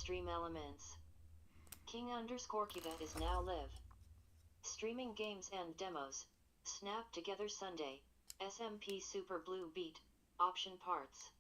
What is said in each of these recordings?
stream elements. King_Kiva is now live. Streaming games and demos. Snap Together Sunday. SMP Super Blue Beet. Option parts.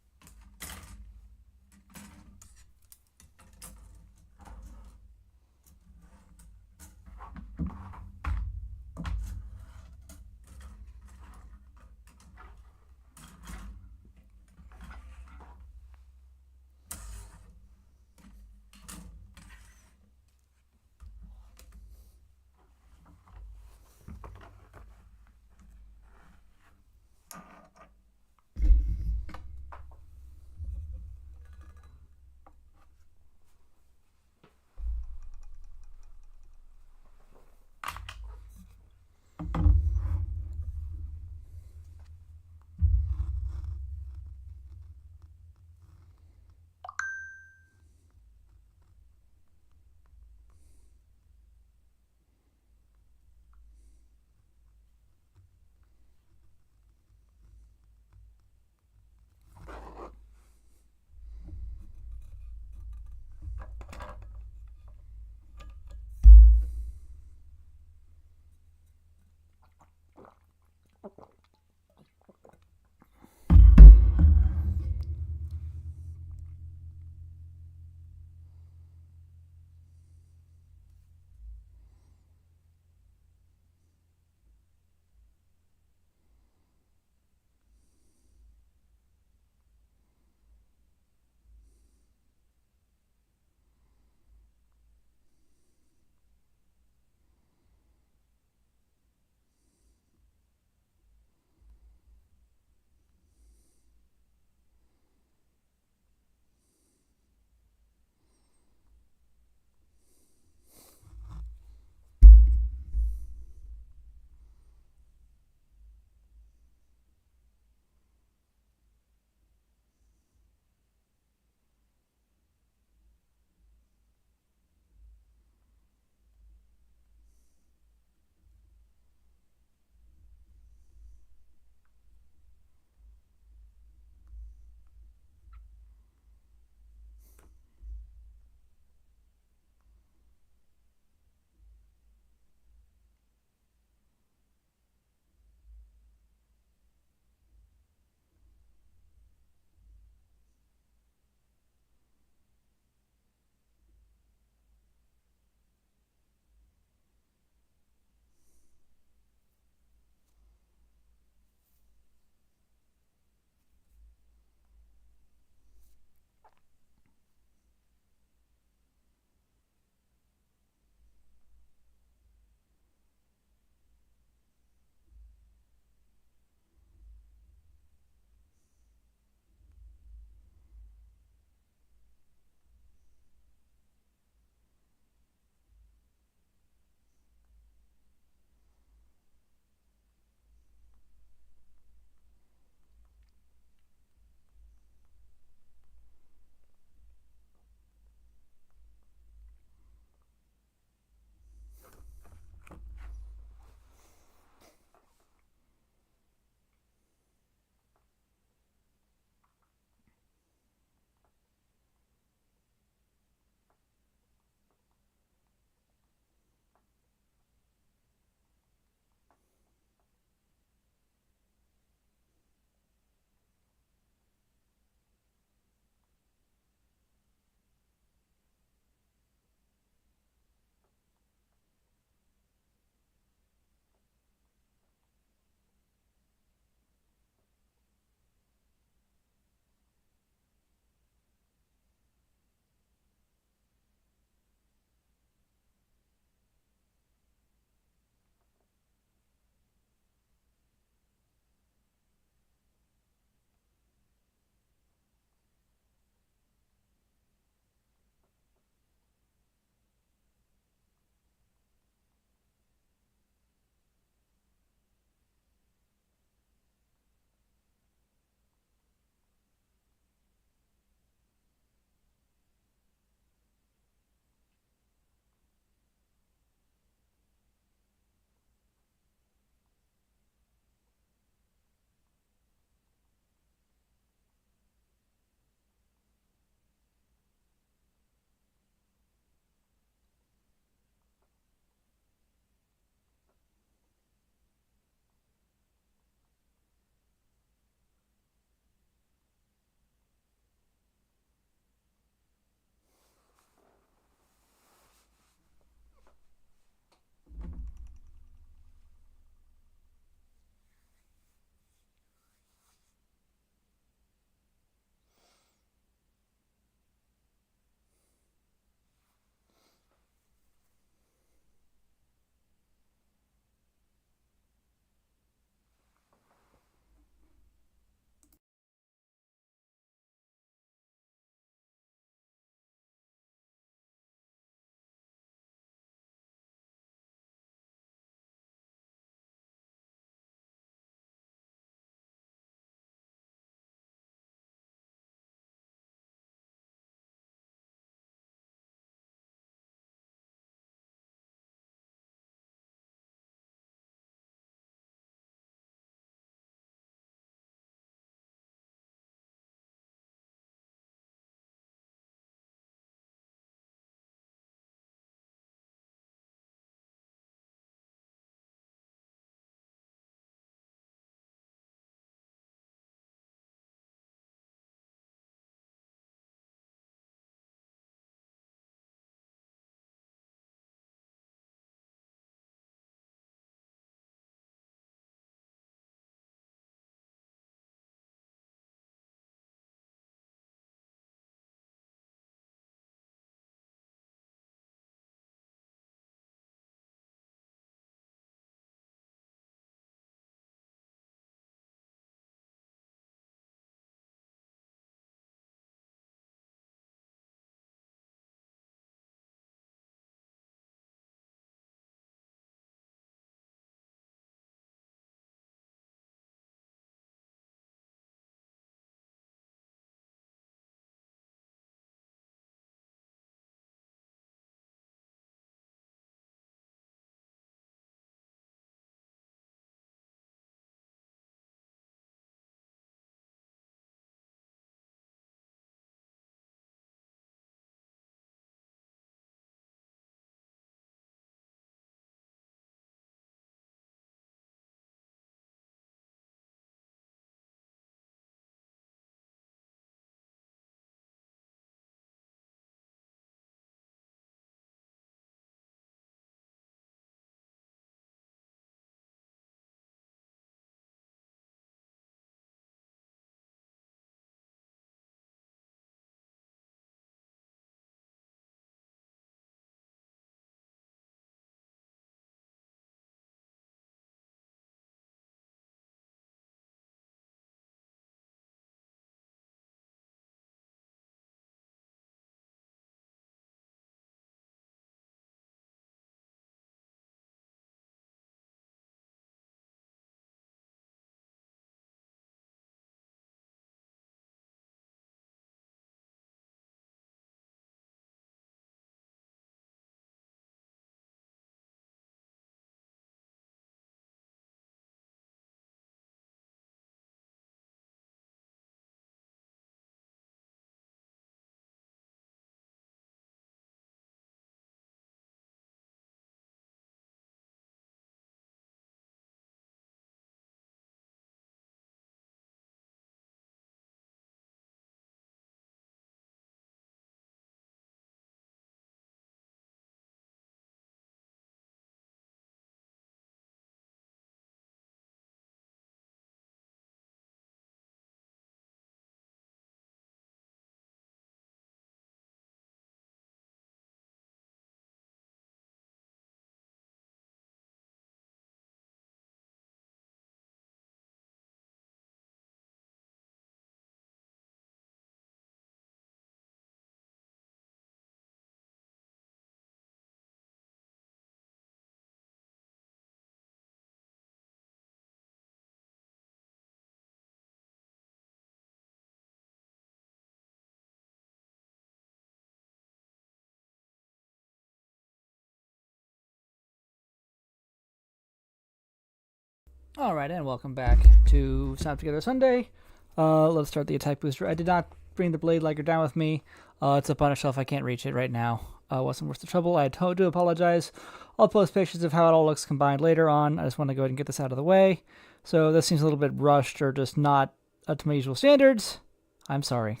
Alright, and welcome back to Snap Together Sunday. Let's start the attack booster. I did not bring the Blade Liger down with me. It's up on a shelf. I can't reach it right now. Wasn't worth the trouble. I do apologize. I'll post pictures of how it all looks combined later on. I just want to go ahead and get this out of the way. So this seems a little bit rushed or just not up to my usual standards. I'm sorry.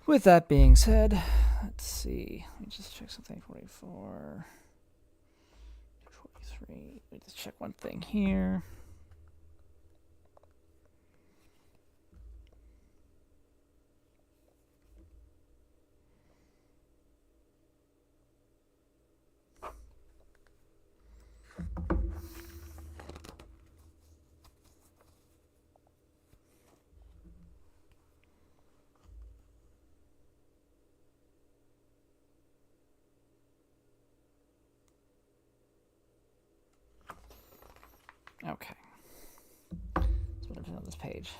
With that being said, let's see. Let me just check something. 44... 43. Let me just check one thing here. Okay. That's what I've done on this page.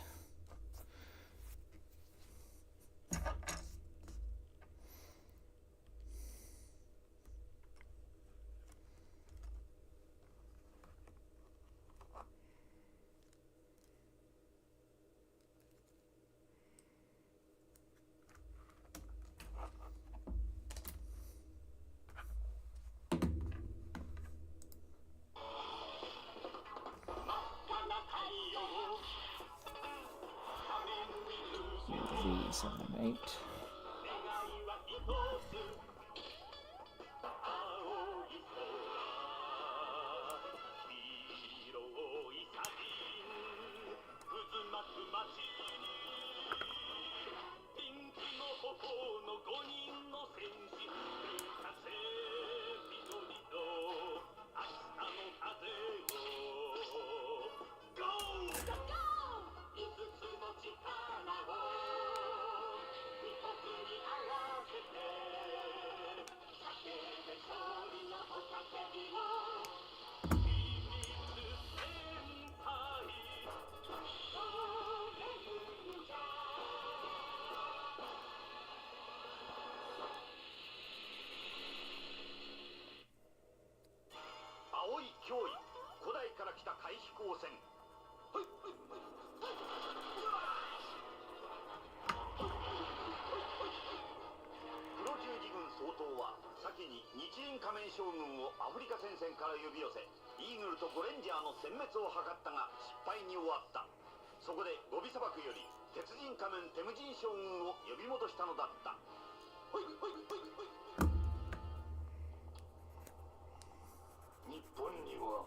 V78.先に日印仮面将軍をアフリカ戦線から呼び寄せ、イーグルとゴレンジャーの殲滅を図ったが失敗に終わった。そこでゴビ砂漠より鉄人仮面テムジン将軍を呼び戻したのだった。日本には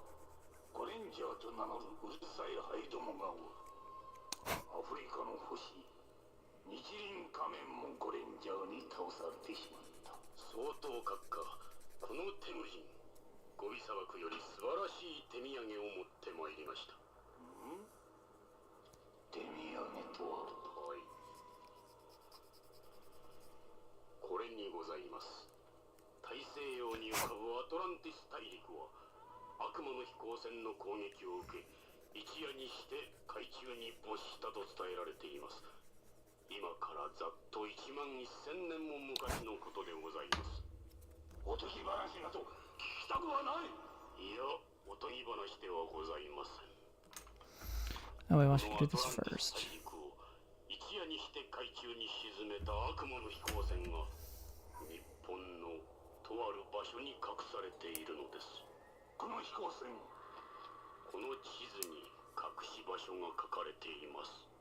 ゴレンジャーと名乗るうるさいハイどもがおる。アフリカの星日輪仮面もゴレンジャーに倒されてしまった。相当閣下、このテムジン、ゴビ砂漠より素晴らしい手土産を持ってまいりました。手土産とは？はい。これにございます。大西洋に浮かぶアトランティス大陸は、悪魔の飛行船の攻撃を受け、一夜にして海中に没したと伝えられています。今からざっと1万1000年も昔のことでございます。おとぎ話など聞きたくはない。いや、おとぎ話ではございません。Oh, I want you to do this first. 一夜にして海中に沈めた悪魔の飛行船が日本のとある場所に隠されているのです。この飛行船、この地図に隠し場所が書かれています。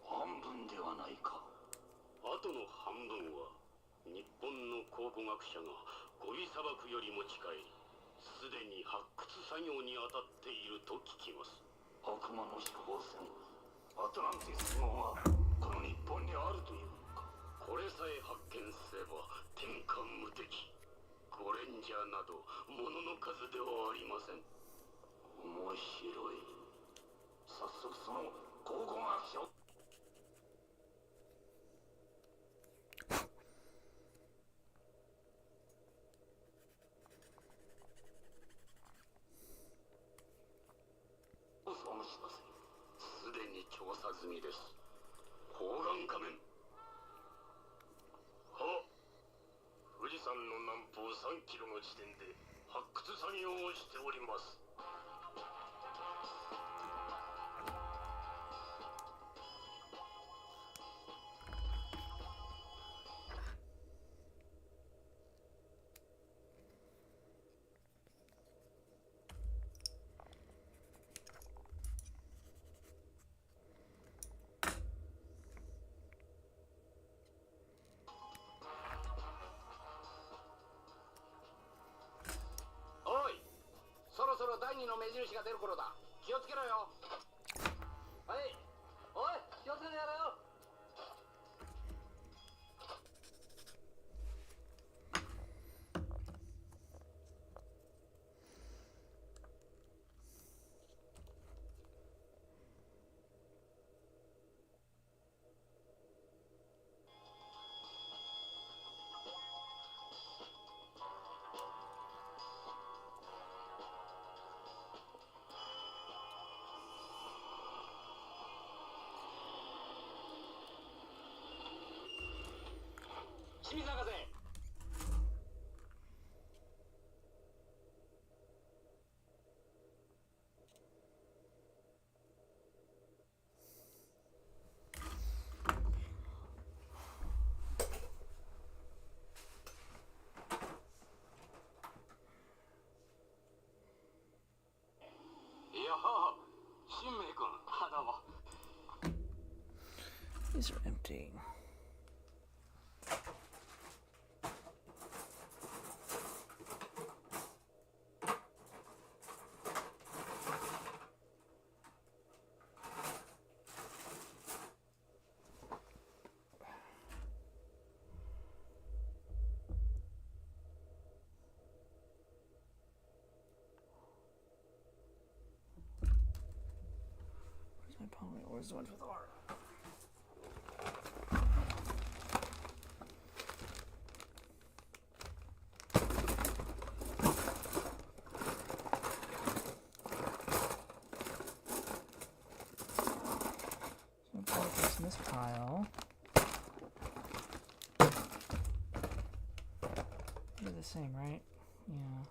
半分ではないか。あとの半分は日本の考古学者がゴビ砂漠よりも近い、すでに発掘作業に当たっていると聞きます。悪魔の飛行船アトランティス号はこの日本にあるというか。これさえ発見すれば天下無敵。ゴレンジャーなど物の数ではありません。面白い。早速その考古学者をすでに調査済みです。方眼仮面。は、富士山の南方3キロの地点で発掘作業をしております。の目印が出る頃だ。気をつけろよ。はい。おい、気をつけてやれよ。清水博士。いやは、新明君、どうも。These are empty. Where's my palm? Where's the ones with R? In this pile. They're the same, right? Yeah.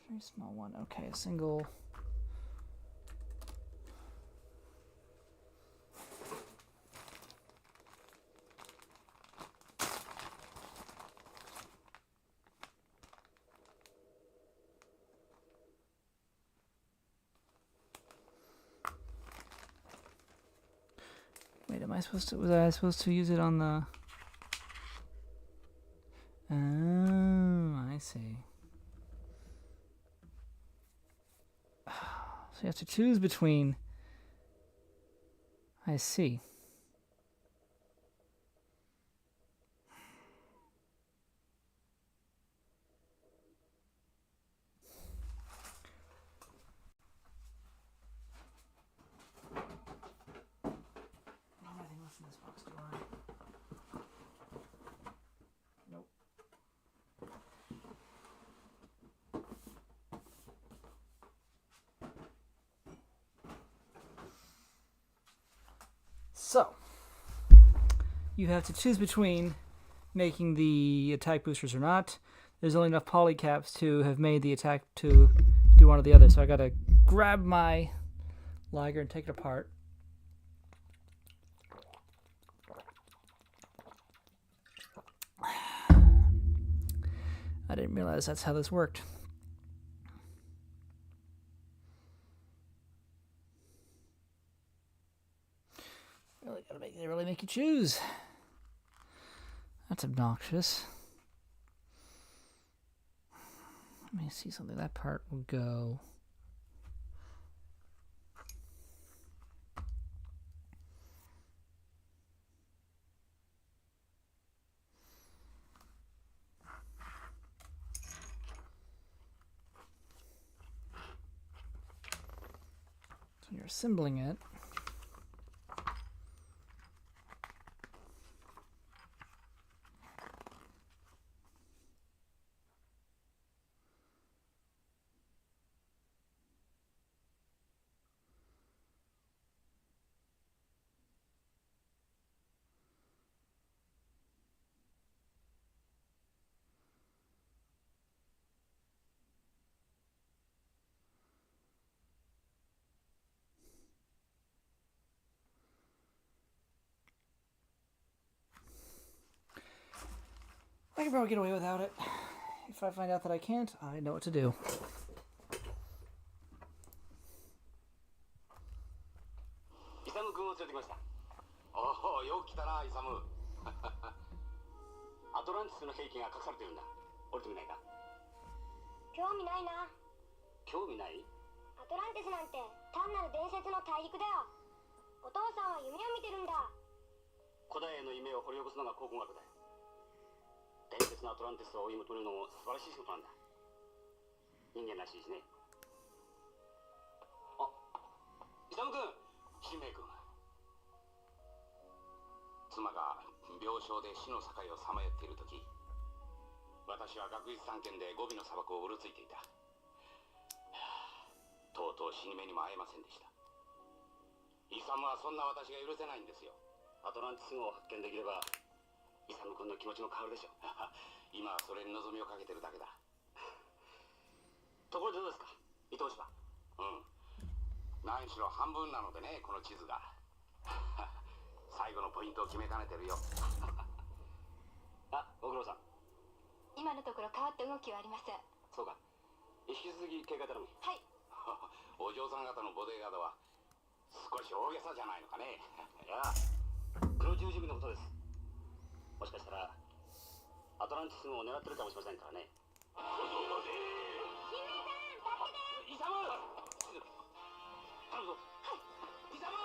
Very small one. Okay, a single. Wait, was I supposed to use it on the... Oh, I see. So you have to choose between... I see. Anything else in this box, do I? Nope. So, you have to choose between making the attack boosters or not. There's only enough polycaps to have made the attack to do one or the other, so I gotta grab my Liger and take it apart. I didn't realize that's how this worked. They really make you choose. That's obnoxious. Let me see something. That part will go. So you're assembling it. I can probably get away without it. If I find out that I can't, I know what to do. イサム君を連れてきました。おお、よく来たな、イサム。アトランティスの兵器が隠されてるんだ。降りてみないか。興味ないな。興味ない？アトランティスなんて単なる伝説の大陸だよ。お父さんは夢を見てるんだ。古代への夢を掘り起こすのが考古学だよ。伝説のアトランティスを追い求めるのも素晴らしい仕事なんだ。人間らしいしね。あ、イサム君、新明君。妻が病床で死の境をさまよっている時、私は学術探検でゴビの砂漠をうろついていた。とうとう死に目にも会えませんでした。イサムはそんな私が許せないんですよ。アトランティス号を発見できればイサム君の気持ちも変わるでしょう。今はそれに望みをかけてるだけだ。ところでどうですか、伊藤芝。何しろ半分なのでね、この地図が。最後のポイントを決めかねてるよ。あ、ご苦労さん。今のところ変わった動きはありません。そうか、引き続き警戒頼み。はい。お嬢さん方のボディーガードは少し大げさじゃないのかね。いや、黒十字軍のことです。もしかしたらアトランティス号を狙ってるかもしれませんからね。新明さん、助けて。イサム、頼むぞ。イサム。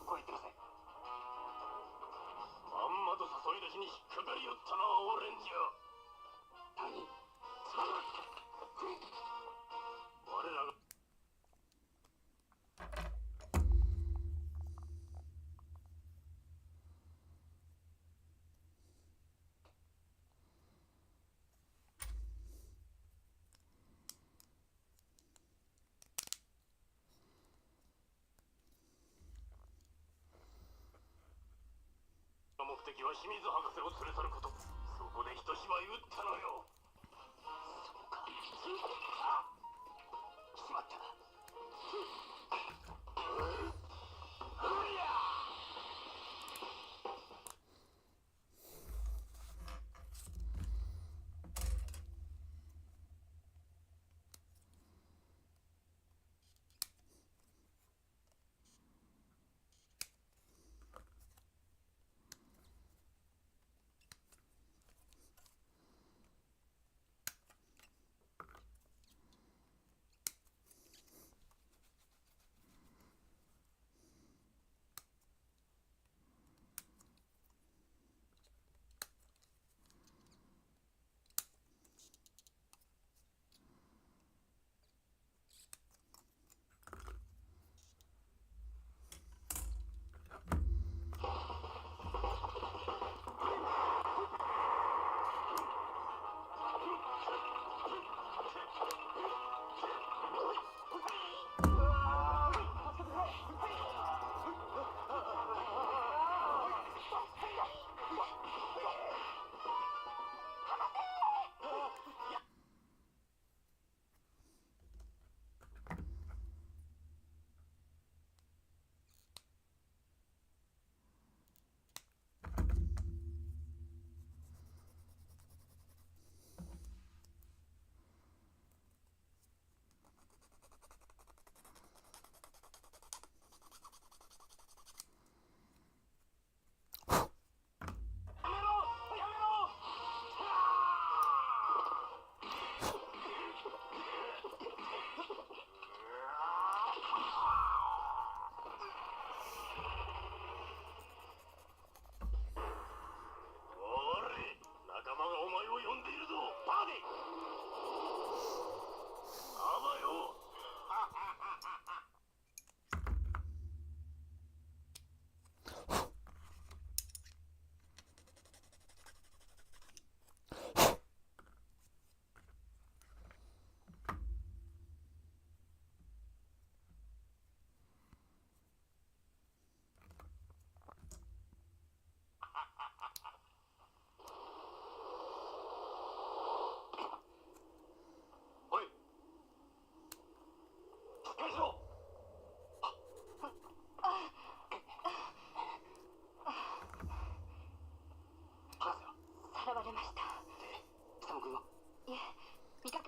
こう言ってください。まんまと誘い出しに引っかかりよったな、オレンジよ。何？我らが目的は清水博士を連れ去ること。そこで一芝居打ったのよ。そうか。しまったな。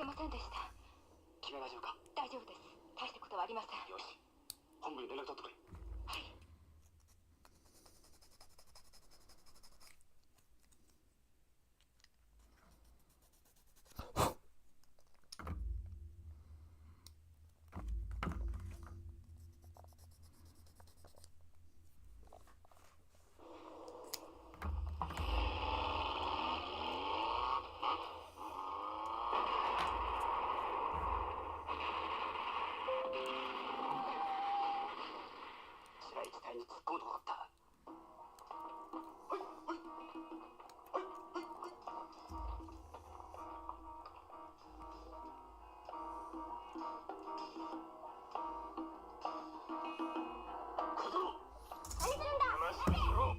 けませんでした。君は大丈夫か？大丈夫です。大したことはありません。よし、本部に連絡取ってくれ。はい。白い地帯に突っ込むとこだった。小僧、何するんだ。話しろ。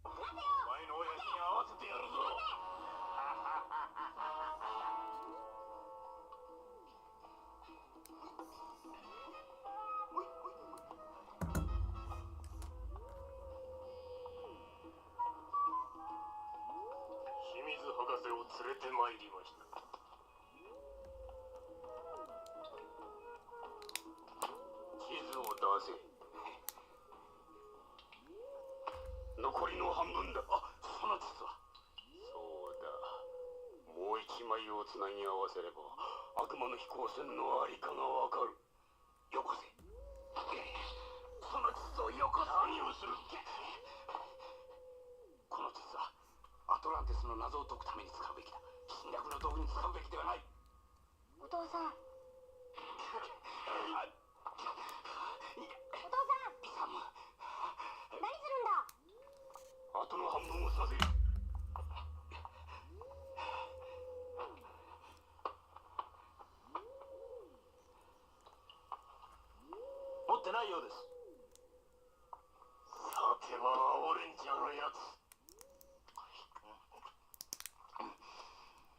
お前の親父に合わせてやるぞ。清水博士を連れてまいりました。地図を出せ。残りの半分だ。あ、その地図は。そうだ。もう一枚をつなぎ合わせれば悪魔の飛行船のありかがわかる。よこせ。その地図をよこせ。何をする。この地図はアトランティスの謎を解くために使うべきだ。侵略の道具に使うべきではない。お父さん。お父さん。サム、何するんだ。あとの半分をさせる。持ってないようです。さてはオレンジャーのやつ。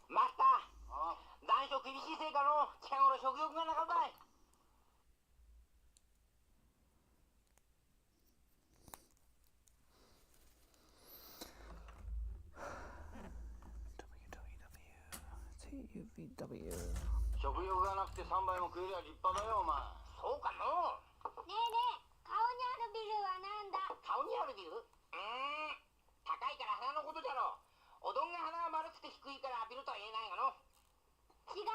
マスター、残暑厳しいせいかの近頃食欲がなかばい。TUVW 食欲がなくて3杯も食えりゃ立派だよ、お前。そうかの。ねえねえ、顔にあるビルはなんだ。顔にあるビル？高いから鼻のことじゃろ。おどんが鼻が丸くて低いからビルとは言えないがの。違う。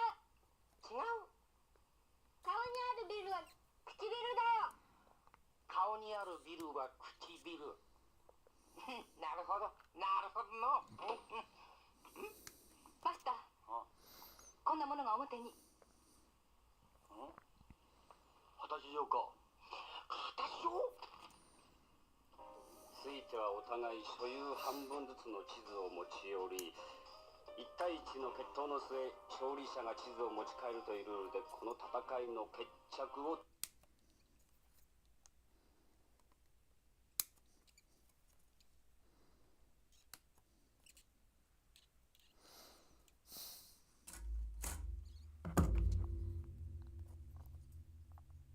違う。顔にあるビルは唇だよ。顔にあるビルは唇。なるほど、なるほどの。マスター、こんなものが表に。果たし状か。果たし状？ついてはお互い所有半分ずつの地図を持ち寄り、1対1の決闘の末勝利者が地図を持ち帰るというルールでこの戦いの決着を。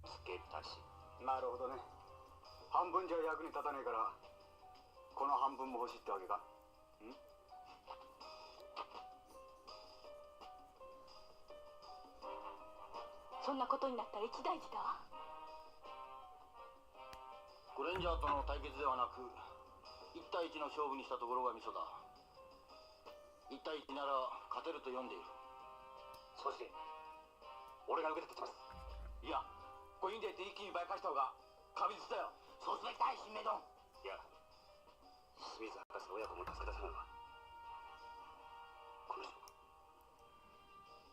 付け足し。なるほどね。半分じゃ役に立たねえからこの半分も欲しいってわけか。そんなことになったら一大事だわ。グレンジャーとの対決ではなく1対1の勝負にしたところがミソだ。1対1なら勝てると読んでいる。そして俺が受けて立ちます。いや、5人で一気に倍返した方が確実だよ。そうすべきだい、新明丼。いや、清水博士親子も助け出せないわ。この人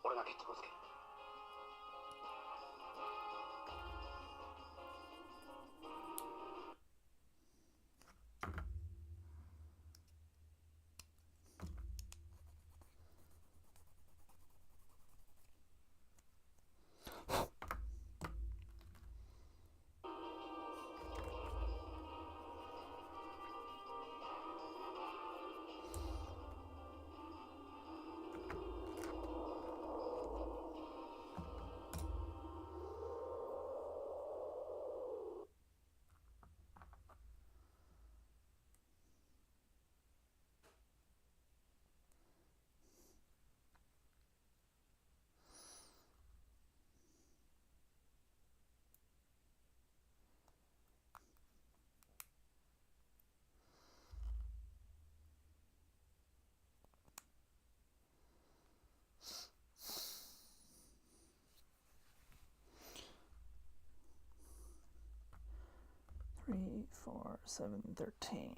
俺が決着をつける。3, 4, 7, 13.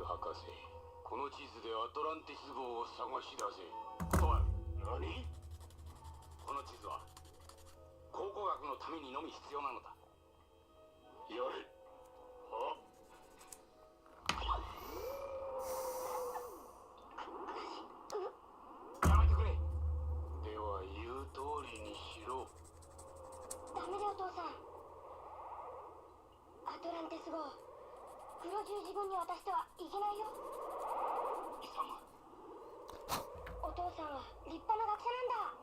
博士、この地図でアトランティス号を探し出せ。おい、何？この地図は考古学のためにのみ必要なのだ。やれ。は？やめてくれ。では言う通りにしろ。ダメだよお父さん。アトランテス号黒十字軍に渡してはいけないよ。イサム。お父さんは立派な学者なんだ。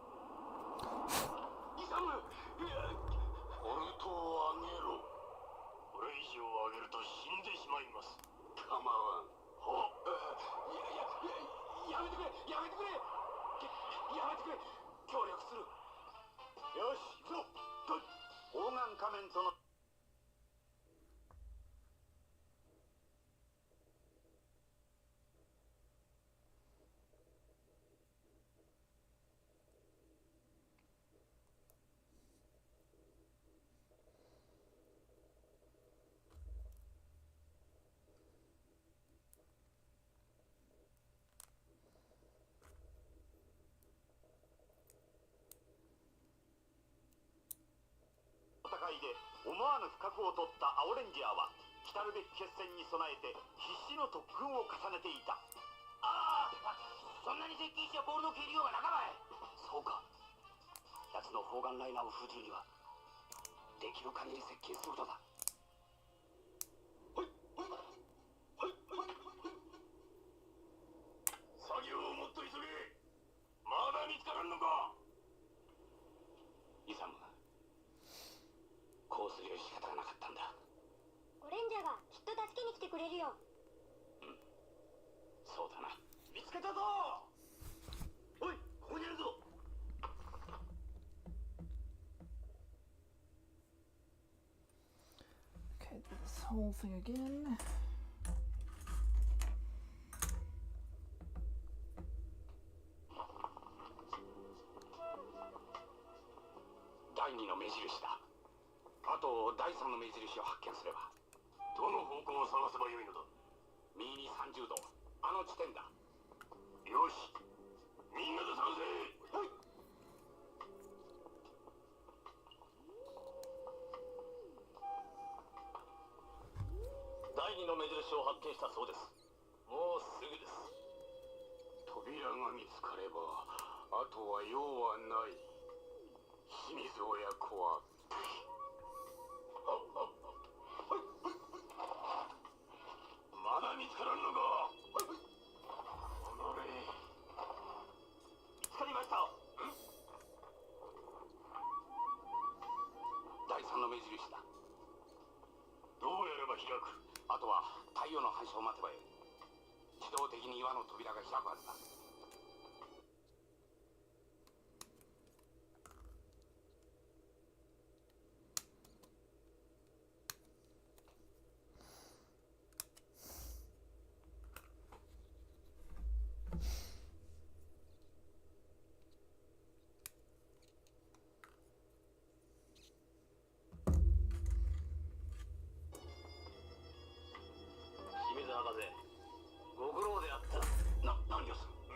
イサム、ボルトを上げろ。これ以上上げると死んでしまいます。構わん。は？やめてくれ、やめてくれ、やめてくれ。協力する。よし、行くぞ。オーガン仮面との戦いで思わぬ不覚を取った青レンジャーは来るべき決戦に備えて必死の特訓を重ねていた。ああ、そんなに接近しちゃボールの蹴りようが仲間へ。そうか、奴の砲丸ライナーを封じるにはできる限り接近することだ。作業をもっと急げ。まだ見つからんのか。イサム、こうするより仕方がなかったんだ。オレンジャーがきっと助けに来てくれるよ。うん、そうだな。見つけたぞ。おい、ここにいるぞ。Okay, do this whole thing again.第2の目印だ。あと第3の目印を発見すれば。どの方向を探せばよいのだ。右に30度、あの地点だ。よし、みんなで探せ。はい。所を発見したそうです。もうすぐです。扉が見つかればあとは用はない。清水親子はまだ見つからんのか。おのれ、見つかりました。第三の目印だ。どうやれば開く。あとは太陽の反射を待てばよい。自動的に岩の扉が開くはずだ。清水博士、ご苦労であった。何をする。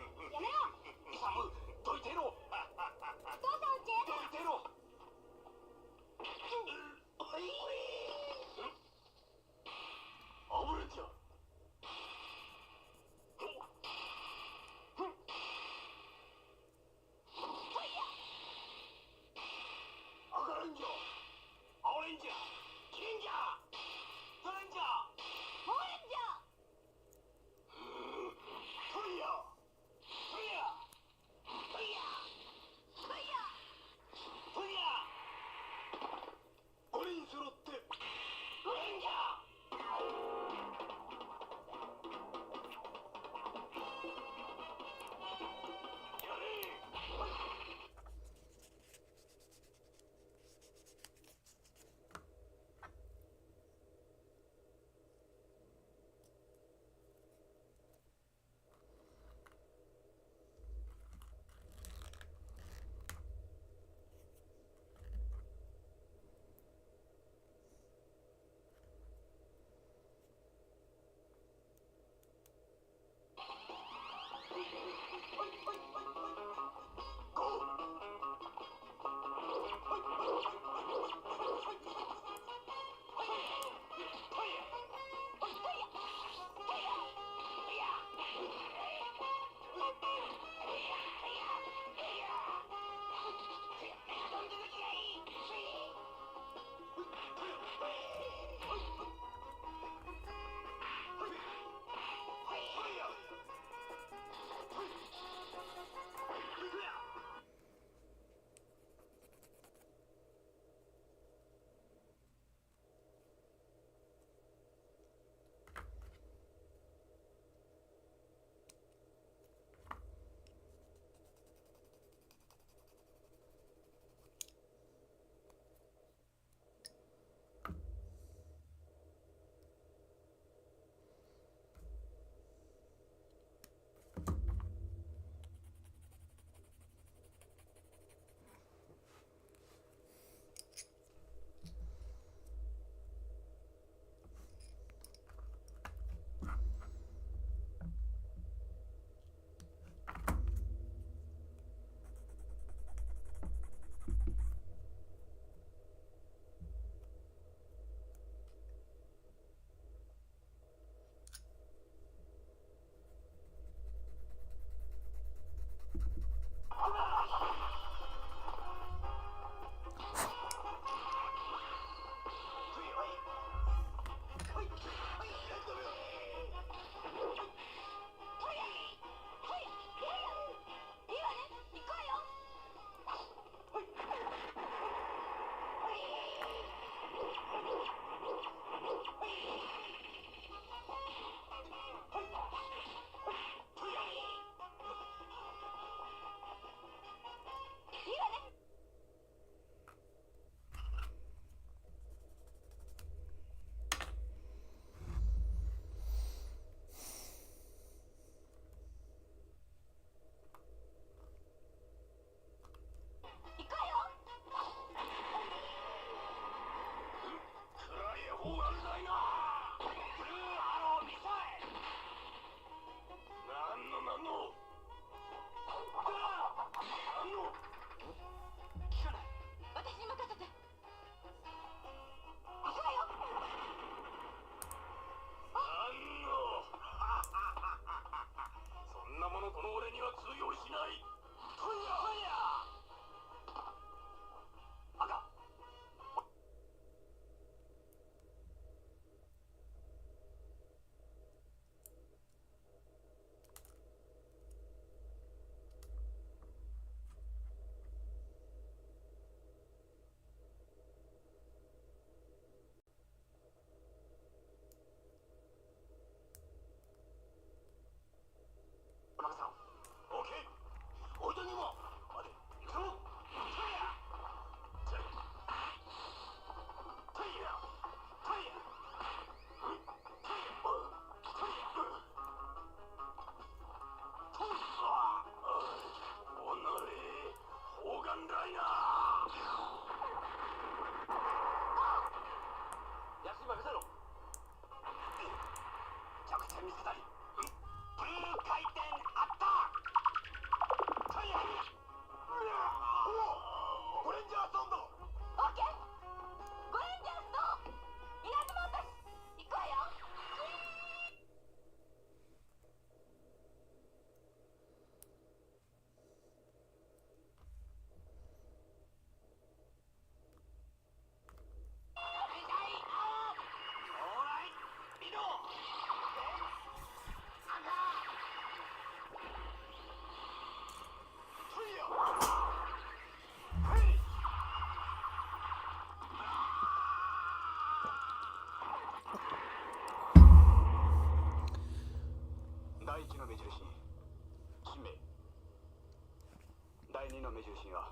第2の目印には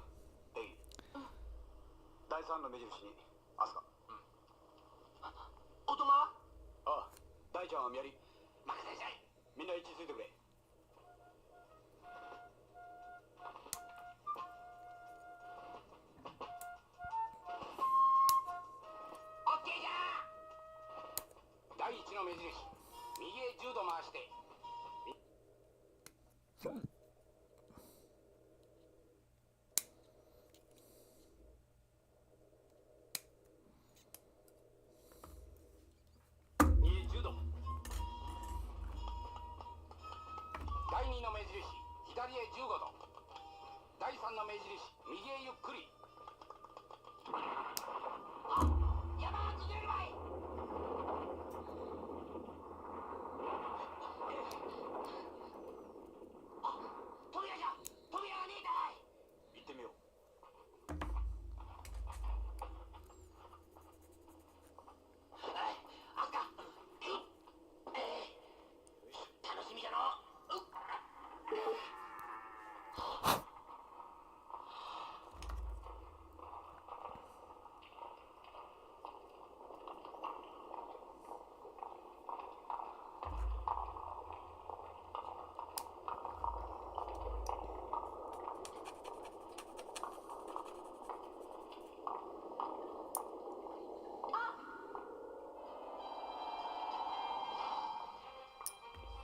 エイ、第3の目印にアスカ。おとまはああ、大ちゃんはミヤリ。任せなさい。みんな位置ついてくれ。オッケーじゃ。第1の目印、右へ10度回して。右へ10度。第2の目印、左へ15度。第3の目印、右へゆっくり。あ、山が崩れるわい。扉じゃ、扉がねえたい。行ってみよう。あった。楽しみじゃの。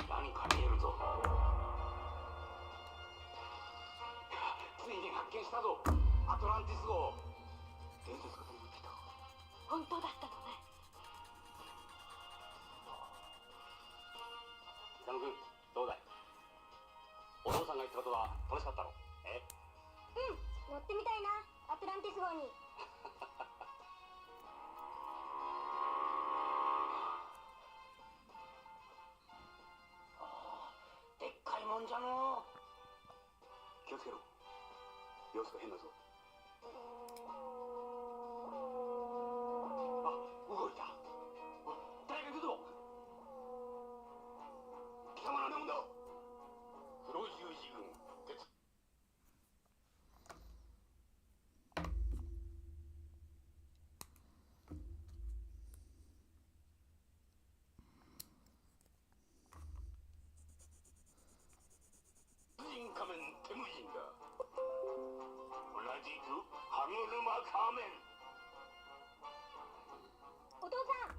何か見えるぞ。ついに発見したぞ。アトランティス号。伝説が眠っていた。本当だったのね。イサム君、どうだい。お父さんが言ったことは楽しかったろ。乗ってみたいな、アトランティス号に。でっかいもんじゃの。気をつけろ。様子が変だぞ。あ、動いた。誰か来るぞ。貴様の名前だ。黒十字軍鉄。人仮面テムジンだ。同じく歯車仮面。お父さん、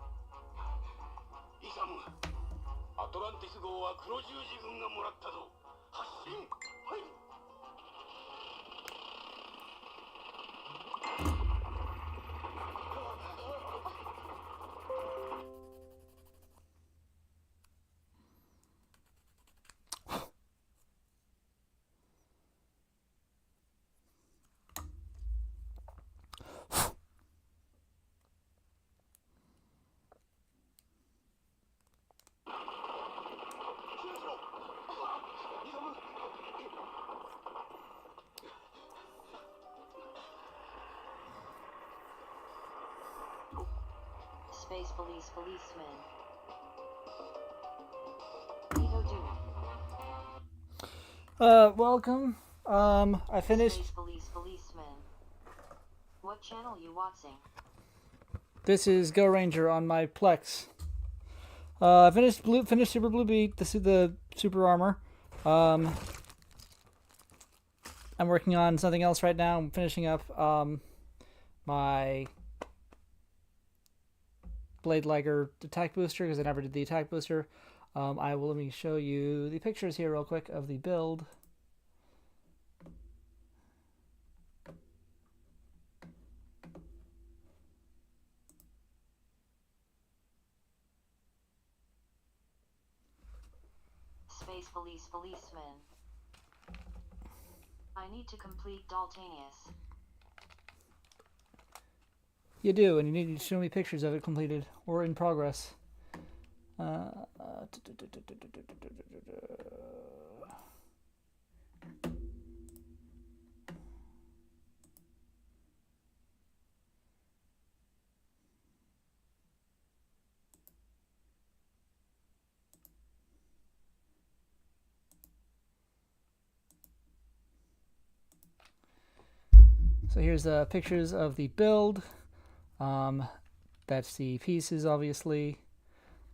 イサム、アトランティス号は黒十字軍がもらったぞ。発進。はい。Space Police Policeman. Nito do. Welcome. I finished. Space Police Policeman. What channel you watching? This is Go Ranger on my Plex. I finished Super Blue Beet. This is the Super Armor. I'm working on something else right now. I'm finishing up my Blade Liger attack booster because I never did the attack booster. Let me show you the pictures here real quick of the build. Space Police Policeman. I need to complete Daltanius. You do, and you need to show me pictures of it completed or in progress. So here's the pictures of the build. That's the pieces, obviously.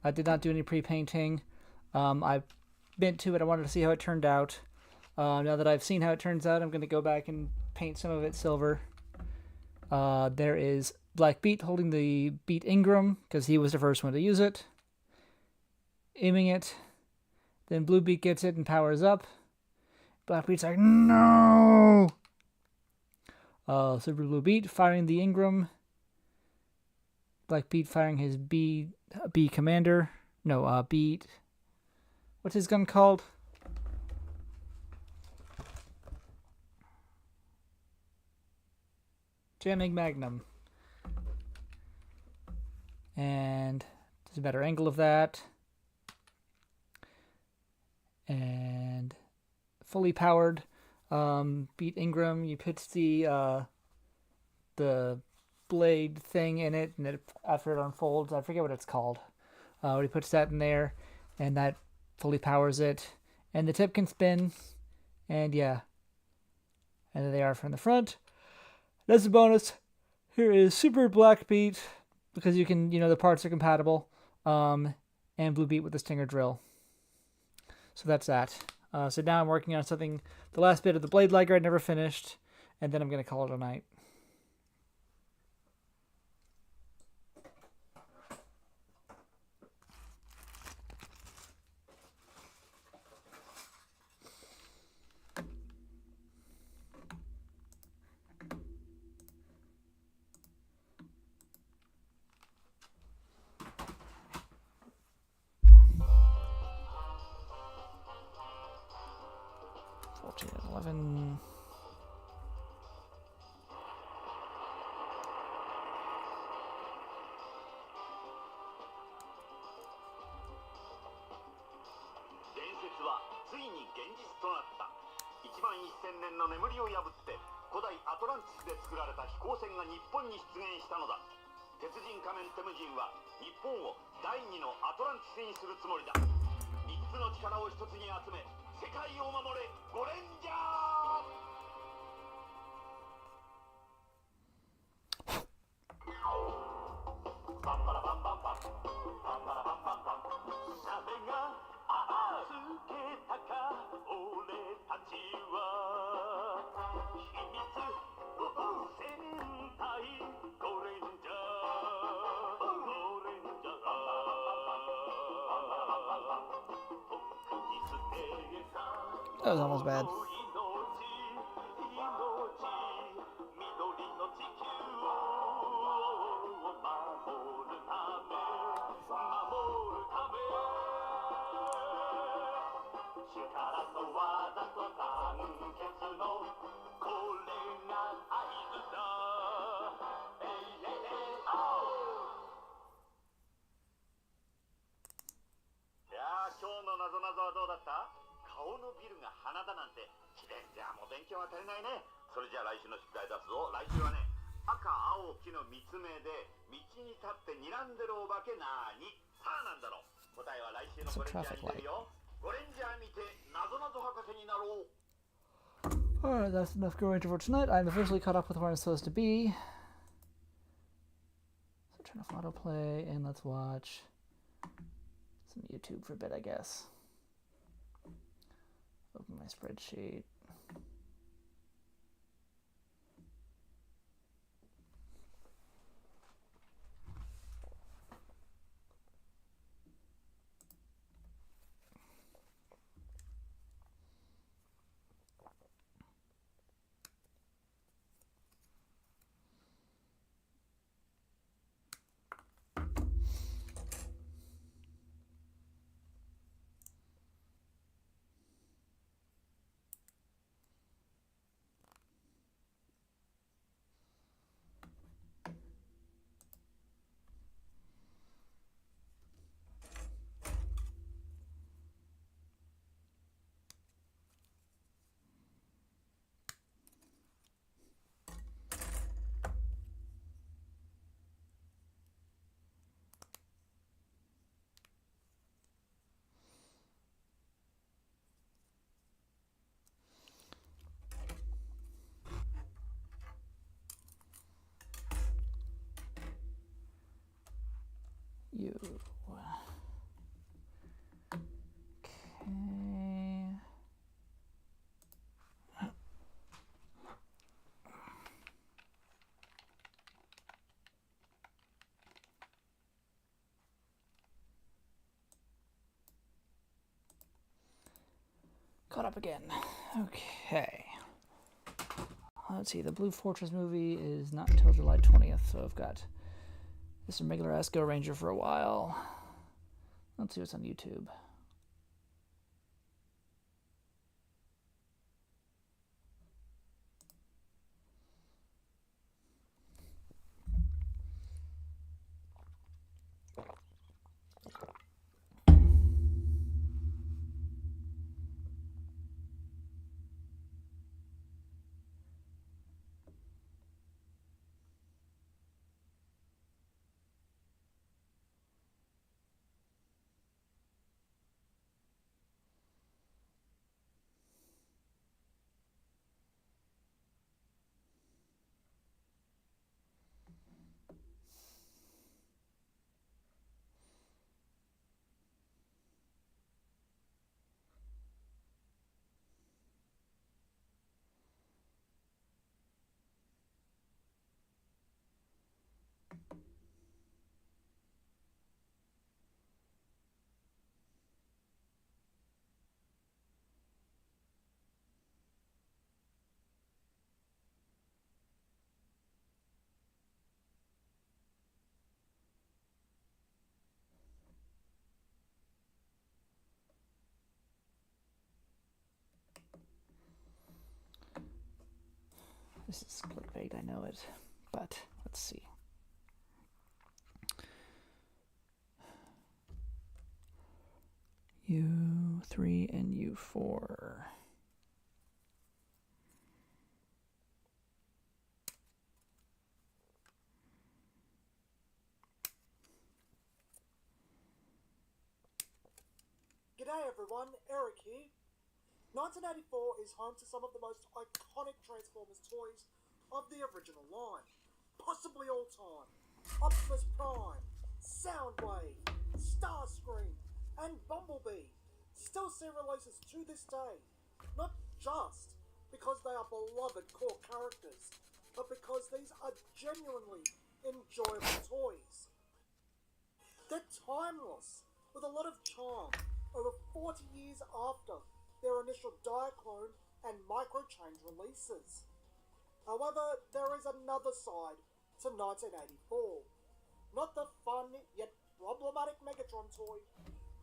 I did not do any pre-painting. I bent to it. I wanted to see how it turned out. Now that I've seen how it turns out, I'm going to go back and paint some of it silver. There is Black Beet holding the Beet Ingram, because he was the first one to use it. Aiming it. Then Blue Beet gets it and powers up. Black Beet's like, no! Super Blue Beet firing the Ingram. Black Beet firing his B commander. No, Beet. What's his gun called? Jamming Magnum. And there's a better angle of that. And fully powered Beet Ingram. You put the blade thing in it, and after it unfolds, I forget what it's called. He puts that in there, and that fully powers it. And the tip can spin, and yeah. And there they are from the front. That's a bonus. Here is Super Black Beet, because you can, the parts are compatible, and Blue Beet with the Stinger drill. So that's that. So now I'm working on something, the last bit of the Blade Liger I never finished, and then I'm going to call it a night. That was almost bad. It's a traffic light. Alright, that's enough Go Ranger for tonight. I'm officially caught up with where I'm supposed to be. So turn off autoplay and let's watch some YouTube for a bit, I guess. Open my spreadsheet. Caught up again. Okay. Let's see, the Blue Fortress movie is not until July 20th, so I've got this regular ass Go Ranger for a while. Let's see what's on YouTube. This is clickbait, I know it, but let's see. U3 and U4. G'day everyone, Eric here. 1984 is home to some of the most iconic Transformers toys of the original line, possibly all time. Optimus Prime, Soundwave, Starscream, and Bumblebee still see releases to this day, not just because they are beloved core characters, but because these are genuinely enjoyable toys. They're timeless, with a lot of charm, over 40 years after their initial Diaclone and Microchange releases. However, there is another side to 1984. Not the fun yet problematic Megatron toy,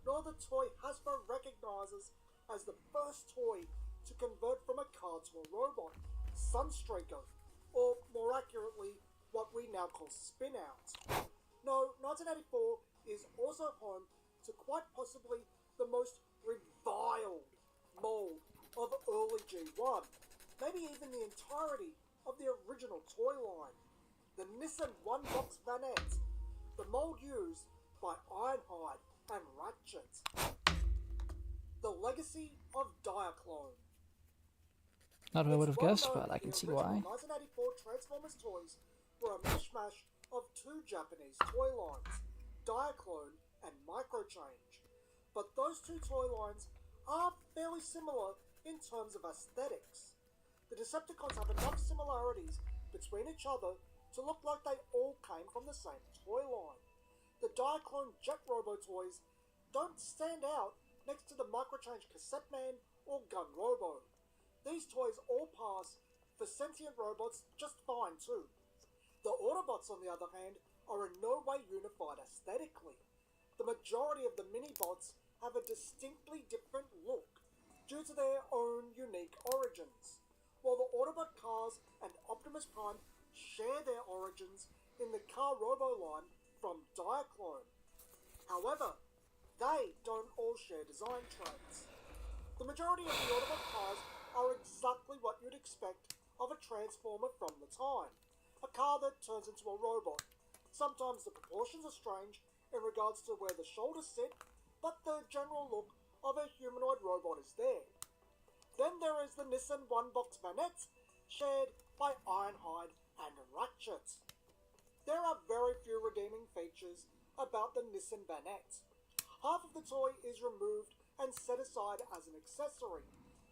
nor the toy Hasbro recognizes as the first toy to convert from a car to a robot, Sunstreaker, or more accurately, what we now call Spin-Out. No, 1984 is also home to quite possibly the most reviled mold of early G1, maybe even the entirety of the original toy line, the Nissan one-box Vanette, the mold used by Ironhide and Ratchet. The legacy of Diaclone. Not who I would have It's well guessed, known but I that can the see original why. 1984 Transformers toys were a mishmash of two Japanese toy lines, Diaclone and Microchange. But those two toy lines are fairly similar in terms of aesthetics. The Decepticons have enough similarities between each other to look like they all came from the same toy line. The Diaclone Jet Robo toys don't stand out next to the Microchange Cassette Man or Gun Robo. These toys all pass for sentient robots just fine too. The Autobots, on the other hand, are in no way unified aesthetically. The majority of the mini-bots have a distinctly different look due to their own unique origins, while the Autobot cars and Optimus Prime share their origins in the Car Robo line from Diaclone. However, they don't all share design traits. The majority of the Autobot cars are exactly what you'd expect of a Transformer from the time, a car that turns into a robot. Sometimes the proportions are strange in regards to where the shoulders sit, but the general look of a humanoid robot is there. Then there is the Nissan one-box Vanette, shared by Ironhide and Ratchet. There are very few redeeming features about the Nissan Vanette. Half of the toy is removed and set aside as an accessory,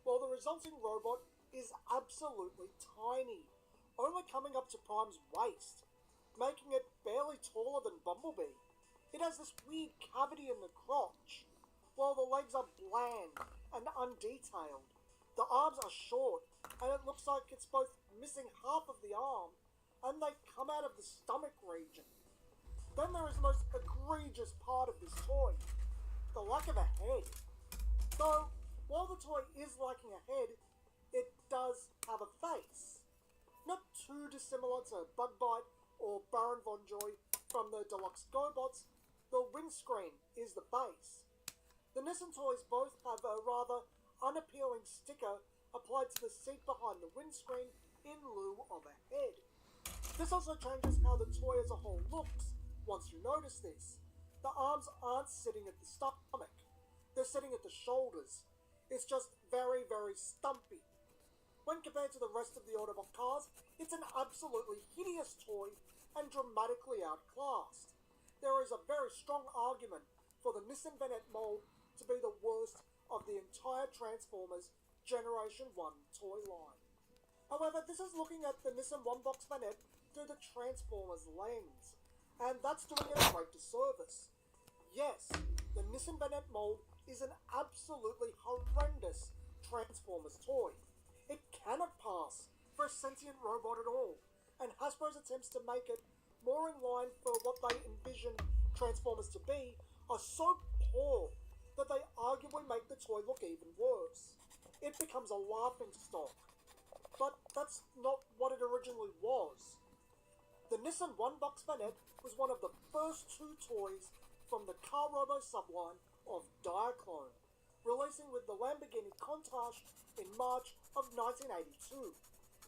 while the resulting robot is absolutely tiny, only coming up to Prime's waist, making it barely taller than Bumblebee. It has this weird cavity in the crotch, while the legs are bland and undetailed. The arms are short, and it looks like it's both missing half of the arm, and they come out of the stomach region. Then there is the most egregious part of this toy, the lack of a head. Though, while the toy is lacking a head, it does have a face. Not too dissimilar to Bug Bite or Baron Von Joy from the Deluxe GoBots, the windscreen is the base. The Nissan toys both have a rather unappealing sticker applied to the seat behind the windscreen in lieu of a head. This also changes how the toy as a whole looks once you notice this. The arms aren't sitting at the stomach, they're sitting at the shoulders. It's just very, very stumpy. When compared to the rest of the Autobot cars, it's an absolutely hideous toy and dramatically outclassed. There is a very strong argument for the Nissan Vanette mold to be the worst of the entire Transformers Generation 1 toy line. However, this is looking at the Nissan One-Box Vanette through the Transformers lens, and that's doing it a great disservice. Yes, the Nissan Vanette mold is an absolutely horrendous Transformers toy. It cannot pass for a sentient robot at all, and Hasbro's attempts to make it more in line for what they envision Transformers to be are so poor that they arguably make the toy look even worse. It becomes a laughing stock. But that's not what it originally was. The Nissan One-Box Vanette was one of the first two toys from the Car Robo subline of Diaclone, releasing with the Lamborghini Countach in March of 1982.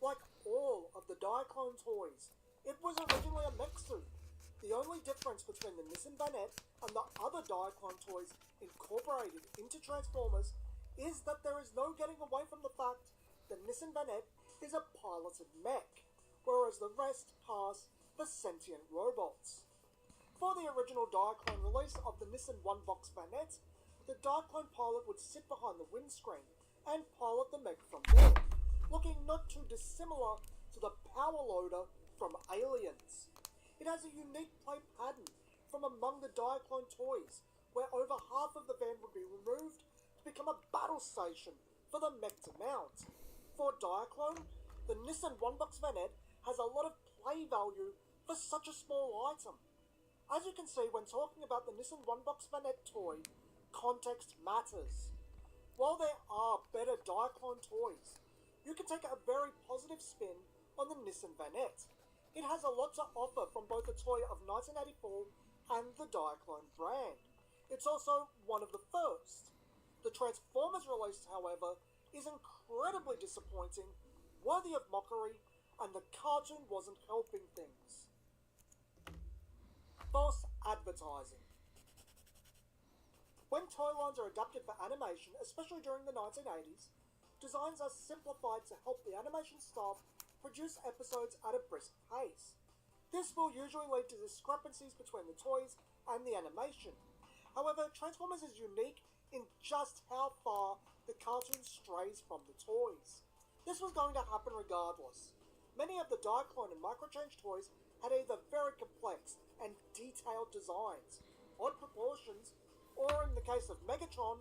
Like all of the Diaclone toys, it was originally a mech suit. The only difference between the Nissan Vanette and the other Diaclone toys incorporated into Transformers is that there is no getting away from the fact that Nissan Vanette is a piloted mech, whereas the rest pass for sentient robots. For the original Diaclone release of the Nissan One-Box Vanette, the Diaclone pilot would sit behind the windscreen and pilot the mech from there, looking not too dissimilar to the power loader from Aliens. It has a unique plate pattern from among the Diaclone toys, where over half of the van would be removed to become a battle station for the mech to mount. For Diaclone, the Nissan One-Box Vanette has a lot of play value for such a small item. As you can see when talking about the Nissan One-Box Vanette toy, context matters. While there are better Diaclone toys, you can take a very positive spin on the Nissan Vanette. It has a lot to offer from both the toy of 1984 and the Diaclone brand. It's also one of the first. The Transformers release, however, is incredibly disappointing, worthy of mockery, and the cartoon wasn't helping things. False advertising. When toy lines are adapted for animation, especially during the 1980s, designs are simplified to help the animation staff produce episodes at a brisk pace. This will usually lead to discrepancies between the toys and the animation. However, Transformers is unique in just how far the cartoon strays from the toys. This was going to happen regardless. Many of the Diaclone and Microchange toys had either very complex and detailed designs, odd proportions, or in the case of Megatron,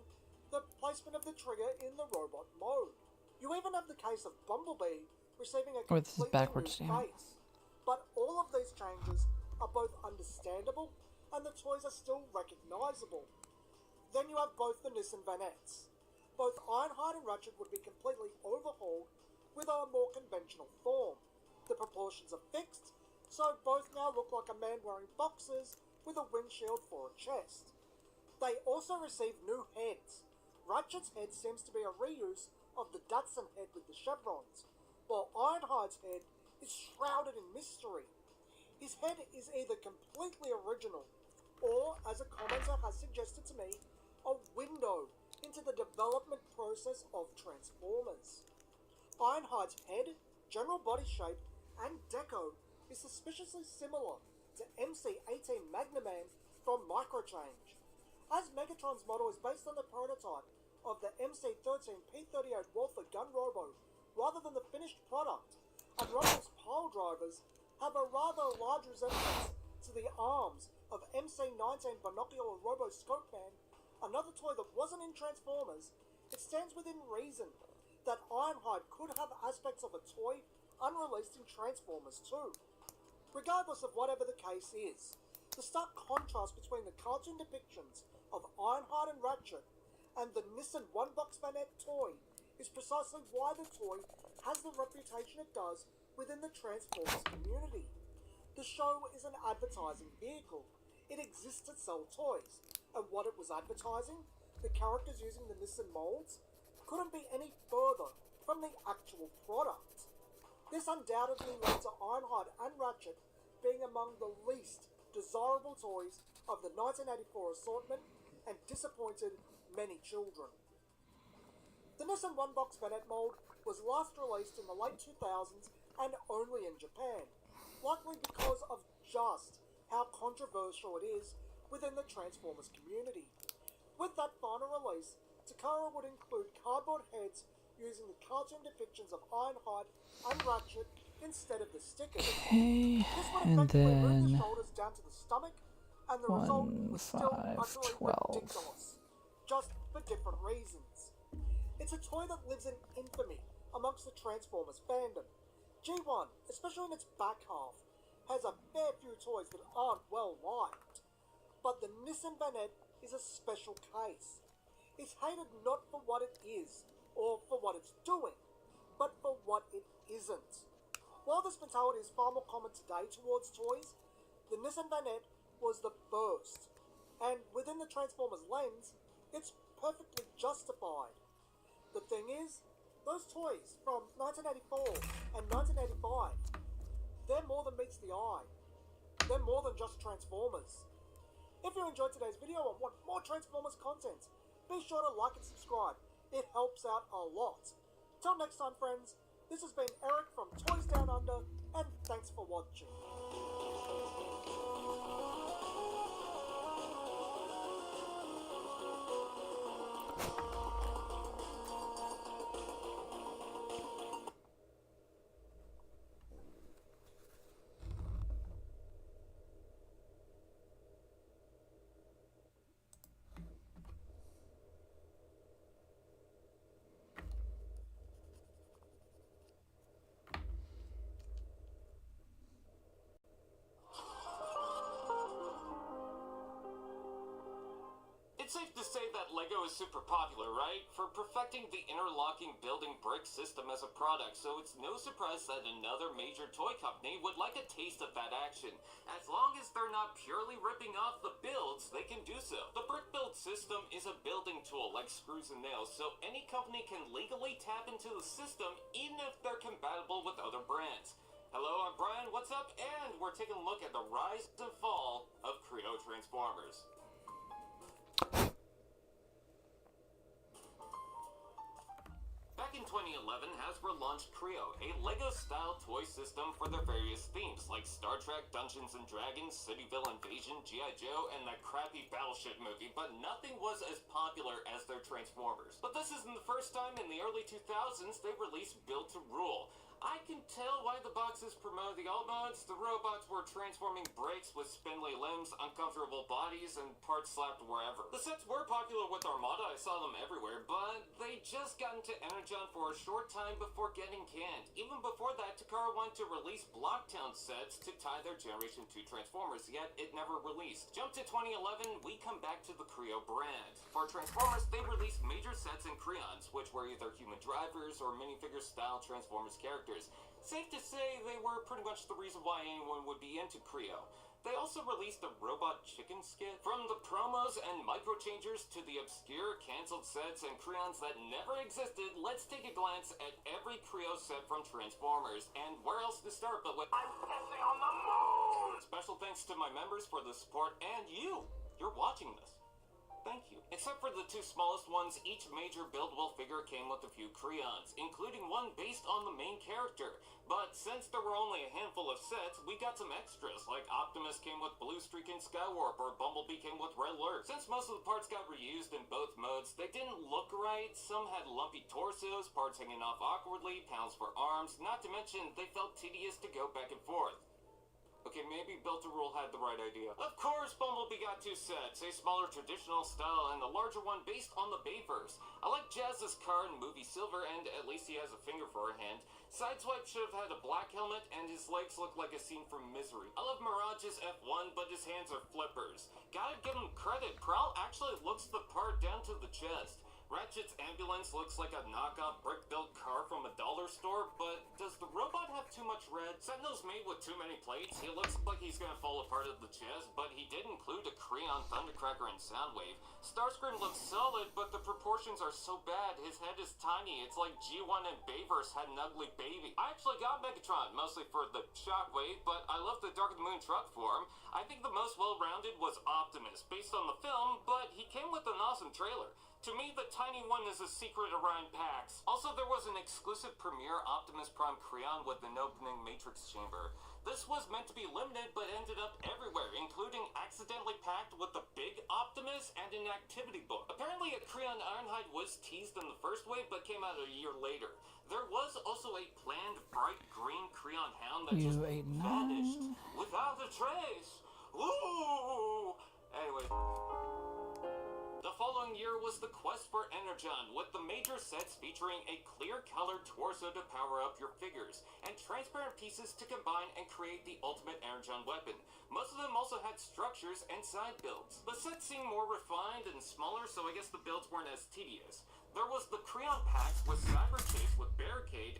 the placement of the trigger in the robot mode. You even have the case of Bumblebee receiving a completely new face. But all of these changes are both understandable and the toys are still recognisable. Then you have both the Nissan Vanettes. Both Ironhide and Ratchet would be completely overhauled with a more conventional form. The proportions are fixed, so both now look like a man wearing boxers with a windshield for a chest. They also receive new heads. Ratchet's head seems to be a reuse of the Datsun head with the chevrons, while Ironhide's head is shrouded in mystery. His head is either completely original, or, as a commenter has suggested to me, a window into the development process of Transformers. Ironhide's head, general body shape, and deco is suspiciously similar to MC-18 Magnaman from Microchange. As Megatron's model is based on the prototype of the MC-13 P-38 Walther gun robo rather than the finished product, and Russell's pile drivers have a rather large resemblance to the arms of MC-19 Binocular Robo Scope Man, another toy that wasn't in Transformers, it stands within reason that Ironhide could have aspects of a toy unreleased in Transformers 2. Regardless of whatever the case is, the stark contrast between the cartoon depictions of Ironhide and Ratchet and the Nissan One-Box Vanette toy is precisely why the toy has the reputation it does within the Transformers community. The show is an advertising vehicle. It exists to sell toys, and what it was advertising, the characters using the Nissan molds, couldn't be any further from the actual product. This undoubtedly led to Ironhide and Ratchet being among the least desirable toys of the 1984 assortment and disappointed many children. The Nissan One-Box Vanette mold was last released in the late 2000s and only in Japan, likely because of just how controversial it is within the Transformers community. With that final release, Takara would include cardboard heads using the cartoon depictions of Ironhide and Ratchet instead of the stickers. Okay, This would and effectively move the then shoulders down to the stomach, and the result 1, was still 5, utterly 12. ridiculous, just for different reasons. It's a toy that lives in infamy amongst the Transformers fandom. G1, especially in its back half, has a fair few toys that aren't well liked, but the Nissan Vanette is a special case. It's hated not for what it is, or for what it's doing, but for what it isn't. While this mentality is far more common today towards toys, the Nissan Vanette was the first, and within the Transformers lens, it's perfectly justified. The thing is, those toys from 1984 and 1985, they're more than meets the eye. They're more than just Transformers. If you enjoyed today's video and want more Transformers content, be sure to like and subscribe. It helps out a lot. Till next time, friends, this has been Eric from Toys Down Under, and thanks for watching. It's safe to say that LEGO is super popular, right? For perfecting the interlocking building brick system as a product, so it's no surprise that another major toy company would like a taste of that action. As long as they're not purely ripping off the builds, they can do so. The brick build system is a building tool like screws and nails, so any company can legally tap into the system even if they're compatible with other brands. Hello, I'm Brian, what's up? And we're taking a look at the rise and fall of Creo Transformers. Back in 2011, Hasbro launched Creo, a LEGO-style toy system for their various themes, like Star Trek, Dungeons & Dragons, Cityville Invasion, G.I. Joe, and that crappy Battleship movie, but nothing was as popular as their Transformers. But this isn't the first time in the early 2000s they released Build to Rule. I can tell why the boxes promoted the alt modes. The robots were transforming brakes with spindly limbs, uncomfortable bodies, and parts slapped wherever. The sets were popular with Armada, I saw them everywhere, but they just got into Energon for a short time before getting canned. Even before that, Takara wanted to release Blocktown sets to tie their Generation 2 Transformers, yet it never released. Jump to 2011, we come back to the Creo brand. For Transformers, they released major sets in Creons, which were either human drivers or minifigure-style Transformers characters. Safe to say they were pretty much the reason why anyone would be into Creo. They also released a robot chicken skit. From the promos and micro-changers to the obscure canceled sets and Creons that never existed, let's take a glance at every Creo set from Transformers. And where else to start but with I'm pissing on the moon! Special thanks to my members for the support, and you're watching this. Thank you. Except for the two smallest ones, each major buildable figure came with a few Creons, including one based on the main character. But since there were only a handful of sets, we got some extras, like Optimus came with Blue Streak and Skywarp, or Bumblebee came with Red Alert. Since most of the parts got reused in both modes, they didn't look right. Some had lumpy torsos, parts hanging off awkwardly, panels for arms, not to mention they felt tedious to go back and forth. Okay, maybe Built-A-Rule had the right idea. Of course, Bumblebee got 2 sets, a smaller traditional style and the larger one based on the Bayverse. I like Jazz's car in movie Silver, and at least he has a finger for a hand. Sideswipe should have had a black helmet, and his legs look like a scene from Misery. I love Mirage's F1, but his hands are flippers. Gotta give him credit, Prowl actually looks the part down to the chest. Ratchet's ambulance looks like a knockoff brick-built car from a dollar store, but does the robot have too much red? Sentinel's made with too many plates. He looks like he's gonna fall apart at the chest, but he did include a Creon, Thundercracker, and Soundwave. Starscream looks solid, but the proportions are so bad. His head is tiny. It's like G1 and Bayverse had an ugly baby. I actually got Megatron, mostly for the Shockwave, but I love the Dark of the Moon truck form. I think the most well-rounded was Optimus, based on the film, but he came with an awesome trailer. To me, the tiny one is a secret Orion Pax. Also, there was an exclusive premiere Optimus Prime Creon with an opening Matrix chamber. This was meant to be limited, but ended up everywhere, including accidentally packed with the big Optimus and an activity book. Apparently, a Creon Ironhide was teased in the first wave, but came out a year later. There was also a planned bright green Creon Hound that just vanished without a trace. Ooh! Anyway. The following year was the quest for Energon, with the major sets featuring a clear-colored torso to power up your figures, and transparent pieces to combine and create the ultimate Energon weapon. Most of them also had structures and side builds. The sets seemed more refined and smaller, so I guess the builds weren't as tedious. There was the Creon packs with Cyber Chase with Barricade,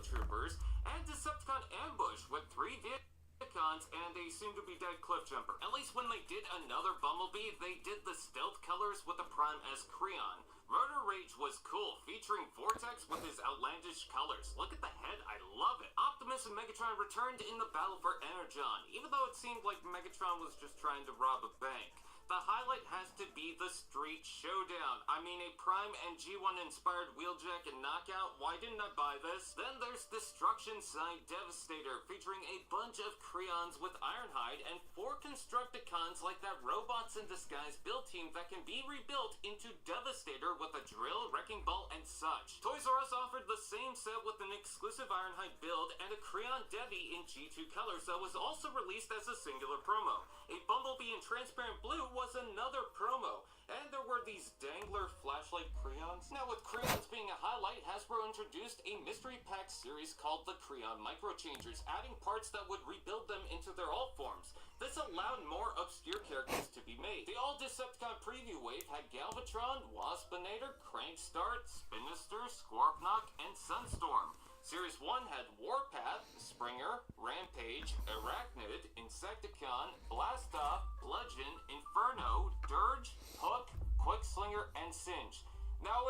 Troopers, and Decepticon Ambush with 3 Viacons and a soon-to-be-dead Cliffjumper. At least when they did another Bumblebee, they did the stealth colors with the Prime S Creon. Rotor Rage was cool, featuring Vortex with his outlandish colors. Look at the head, I love it. Optimus and Megatron returned in the battle for Energon, even though it seemed like Megatron was just trying to rob a bank. The highlight has to be the Street Showdown. I mean, a Prime and G1 inspired Wheeljack and Knockout. Why didn't I buy this? Then there's Destruction Side Devastator, featuring a bunch of Creons with Ironhide and 4 Constructicons like that Robots in Disguise build team that can be rebuilt into Devastator with a drill, wrecking ball, and such. Toys R Us offered the same set with an exclusive Ironhide build and a Creon Devi in G2 colors that was also released as a singular promo. A Bumblebee in transparent blue was another promo, and there were these dangler flashlight Creons. Now, with Creons being a highlight, Hasbro introduced a mystery pack series called the Creon Microchangers, adding parts that would rebuild them into their alt forms. This allowed more obscure characters to be made. The all-Decepticon preview wave had Galvatron, Waspinator, Crankstart, Spinister, Squarknock, and Sunstorm. Series 1 had Warpath, Springer, Rampage, Arachnid, Insecticon, Blastoff, Bludgeon, Inferno, Dirge, Hook, Quickslinger, and Singe. Now,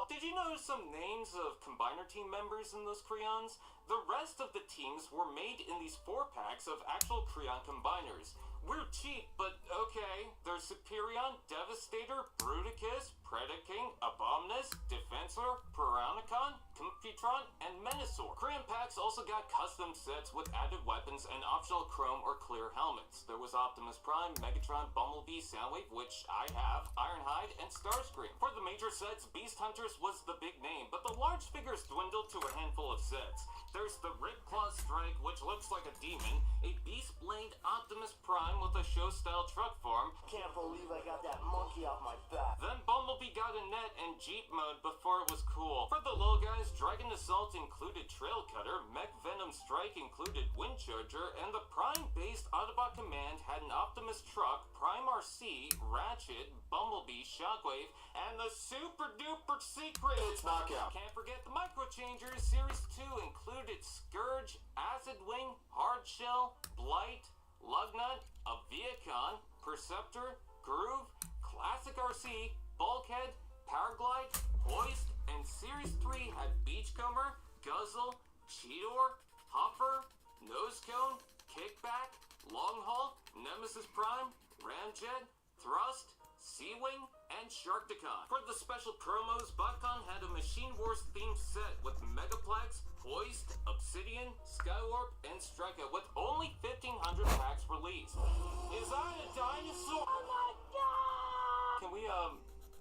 did you notice some names of Combiner team members in those Creons? The rest of the teams were made in these 4-packs of actual Creon Combiners. We're cheap, but okay. There's Superion, Devastator, Bruticus, Predaking, Abominus, Defensor, Piranacon, Computron, and Menasor. Creon packs also got custom sets with added weapons and optional chrome or clear helmets. There was Optimus Prime, Megatron, Bumblebee, Soundwave, which I have, Ironhide, and Starscream. For the major sets, Beast Hunters was the big name, but the large figures dwindled to a handful of sets. There's the Ripclaw Strike, which looks like a demon, a Beast Blade Optimus Prime with a show-style truck form. Can't believe I got that monkey off my back. Then Bumblebee got a net and Jeep mode before it was cool. For the little guys, Dragon Assault included Trail Cutter, Mech Venom Strike included Windcharger, and the Prime-based Autobot Command had an Optimus truck, Prime RC, Ratchet, Bumblebee, Shockwave, and the super-duper secret It's Knockout. Can't forget the Microchangers. Series 2 included Scourge, Acid Wing, Hardshell, Blight, Lugnut, a Viacon, Perceptor, Groove, Classic RC, Bulkhead, Powerglide, Hoist, and Series 3 had Beachcomber, Guzzle, Cheetor, Huffer, Nose Cone, Kickback, Long Haul, Nemesis Prime, Ramjet, Thrust, Sea-Wing, and Sharkticon. For the special promos, BotCon had a Machine Wars themed set with Megaplex, Hoist, Obsidian, Skywarp, and Streka with only 1,500 packs released. Is that a dinosaur? Oh my god!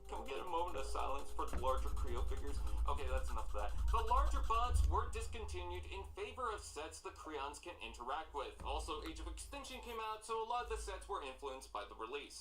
Can we get a moment of silence for the larger Creo figures? Okay, that's enough of that. The larger bots were discontinued in favor of sets the Creons can interact with. Also, Age of Extinction came out, so a lot of the sets were influenced by the release.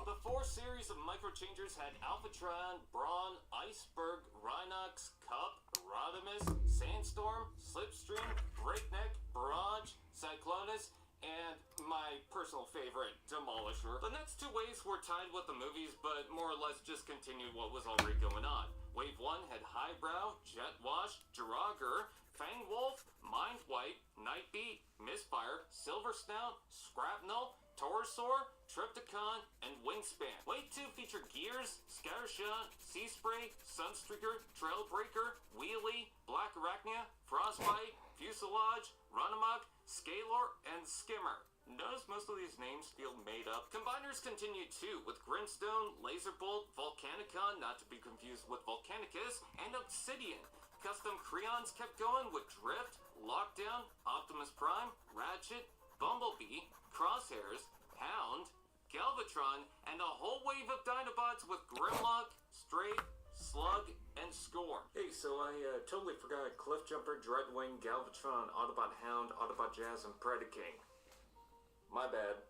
The 4 series of microchangers had Alphatron, Brawn, Iceberg, Rhinox, Cup, Rodimus, Sandstorm, Slipstream, Breakneck, Barrage, Cyclonus, and my personal favorite, Demolisher. The next 2 waves were tied with the movies, but more or less just continued what was already going on. Wave 1 had Highbrow, Jetwash, Jirager, Fangwolf, Mindwipe, Nightbeat, Misfire, Silver Snout, Scrapnel, Taurosaur, Trypticon, and Wingspan. Wave 2 featured Gears, Scattershot, Sea Spray, Sunstreaker, Trailbreaker, Wheelie, Black Arachnia, Frostbite, Fuselage, Runamuck, Scalor, and Skimmer. Notice most of these names feel made up. Combiners continued too, with Grimstone, Laserbolt, Volcanicon, not to be confused with Volcanicus, and Obsidian. Custom Creons kept going with Drift, Lockdown, Optimus Prime, Ratchet, Bumblebee, Crosshairs, Hound, Galvatron, and a whole wave of Dinobots with Grimlock, Strafe, Slug, and Scorn. Hey, so I totally forgot Cliffjumper, Dreadwing, Galvatron, Autobot Hound, Autobot Jazz, and Predaking. My bad.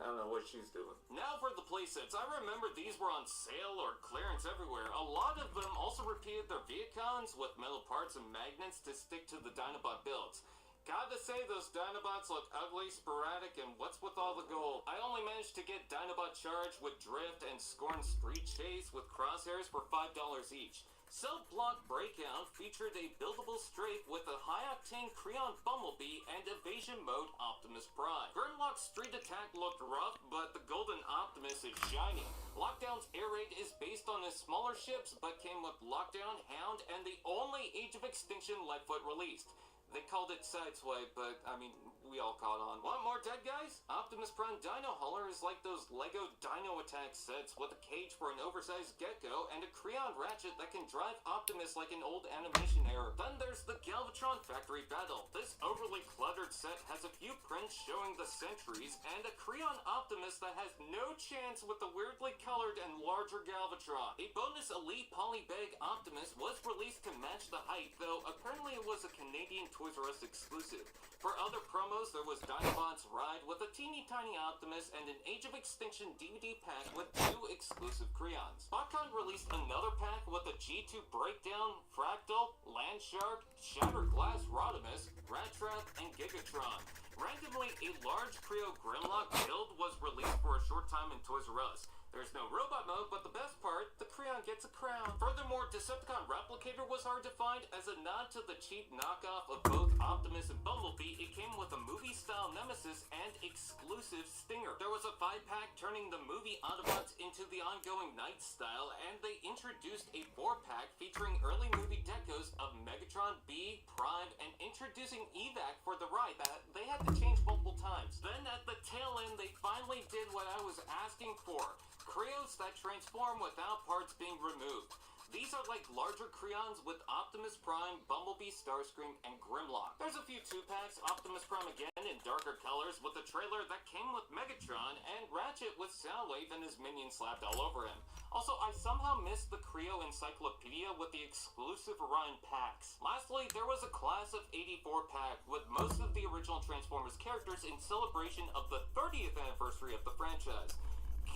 I don't know what she's doing. Now for the playsets. I remember these were on sale or clearance everywhere. A lot of them also repeated their Viacons with metal parts and magnets to stick to the Dinobot builds. Gotta say, those Dinobots look ugly, sporadic, and what's with all the gold? I only managed to get Dinobot Charge with Drift and Scorn Street Chase with Crosshairs for $5 each. Cell Block Breakout featured a buildable strafe with a high-octane Creon Bumblebee and Evasion Mode Optimus Prime. Grimlock's Street Attack looked rough, but the Golden Optimus is shiny. Lockdown's air raid is based on his smaller ships, but came with Lockdown, Hound, and the only Age of Extinction Lightfoot released. They called it Sideswipe, but, I mean, we all caught on. Want more dead guys? Optimus Prime Dino Hauler is like those Lego Dino Attack sets with a cage for an oversized gecko and a Creon Ratchet that can drive Optimus like an old animation error. Then there's the Galvatron Factory Battle. This overly cluttered set has a few prints showing the Sentries and a Creon Optimus that has no chance with the weirdly colored and larger Galvatron. A bonus Elite Polybag Optimus was released to match the height, though apparently it was a Canadian Toys R Us exclusive. For other promos, there was Dinobots Ride with a teeny tiny Optimus and an Age of Extinction DVD pack with 2 exclusive Creons. BotCon released another pack with a G2 Breakdown, Fractal, Landshark, Shatterglass Rodimus, Rattrap, and Gigatron. Randomly, a large Creo Grimlock build was released for a short time in Toys R Us. There's no robot mode, but the best part, the Creon gets a crown. Furthermore, Decepticon Replicator was hard to find. As a nod to the cheap knockoff of both Optimus and Bumblebee, it came with a movie-style Nemesis and exclusive Stinger. There was a 5-pack turning the movie Autobots into the ongoing Knight style, and they introduced a 4-pack featuring early movie decos of Megatron, B, Prime, and introducing Evac for the ride that they had to change multiple times. Then at the tail end, they finally did what I was asking for. Creos that transform without parts being removed. These are like larger Creons with Optimus Prime, Bumblebee, Starscream, and Grimlock. There's a few 2-packs, Optimus Prime again in darker colors with a trailer that came with Megatron, and Ratchet with Soundwave and his minions slapped all over him. Also, I somehow missed the Creo Encyclopedia with the exclusive Orion packs. Lastly, there was a Class of 84 pack with most of the original Transformers characters in celebration of the 30th anniversary of the franchise.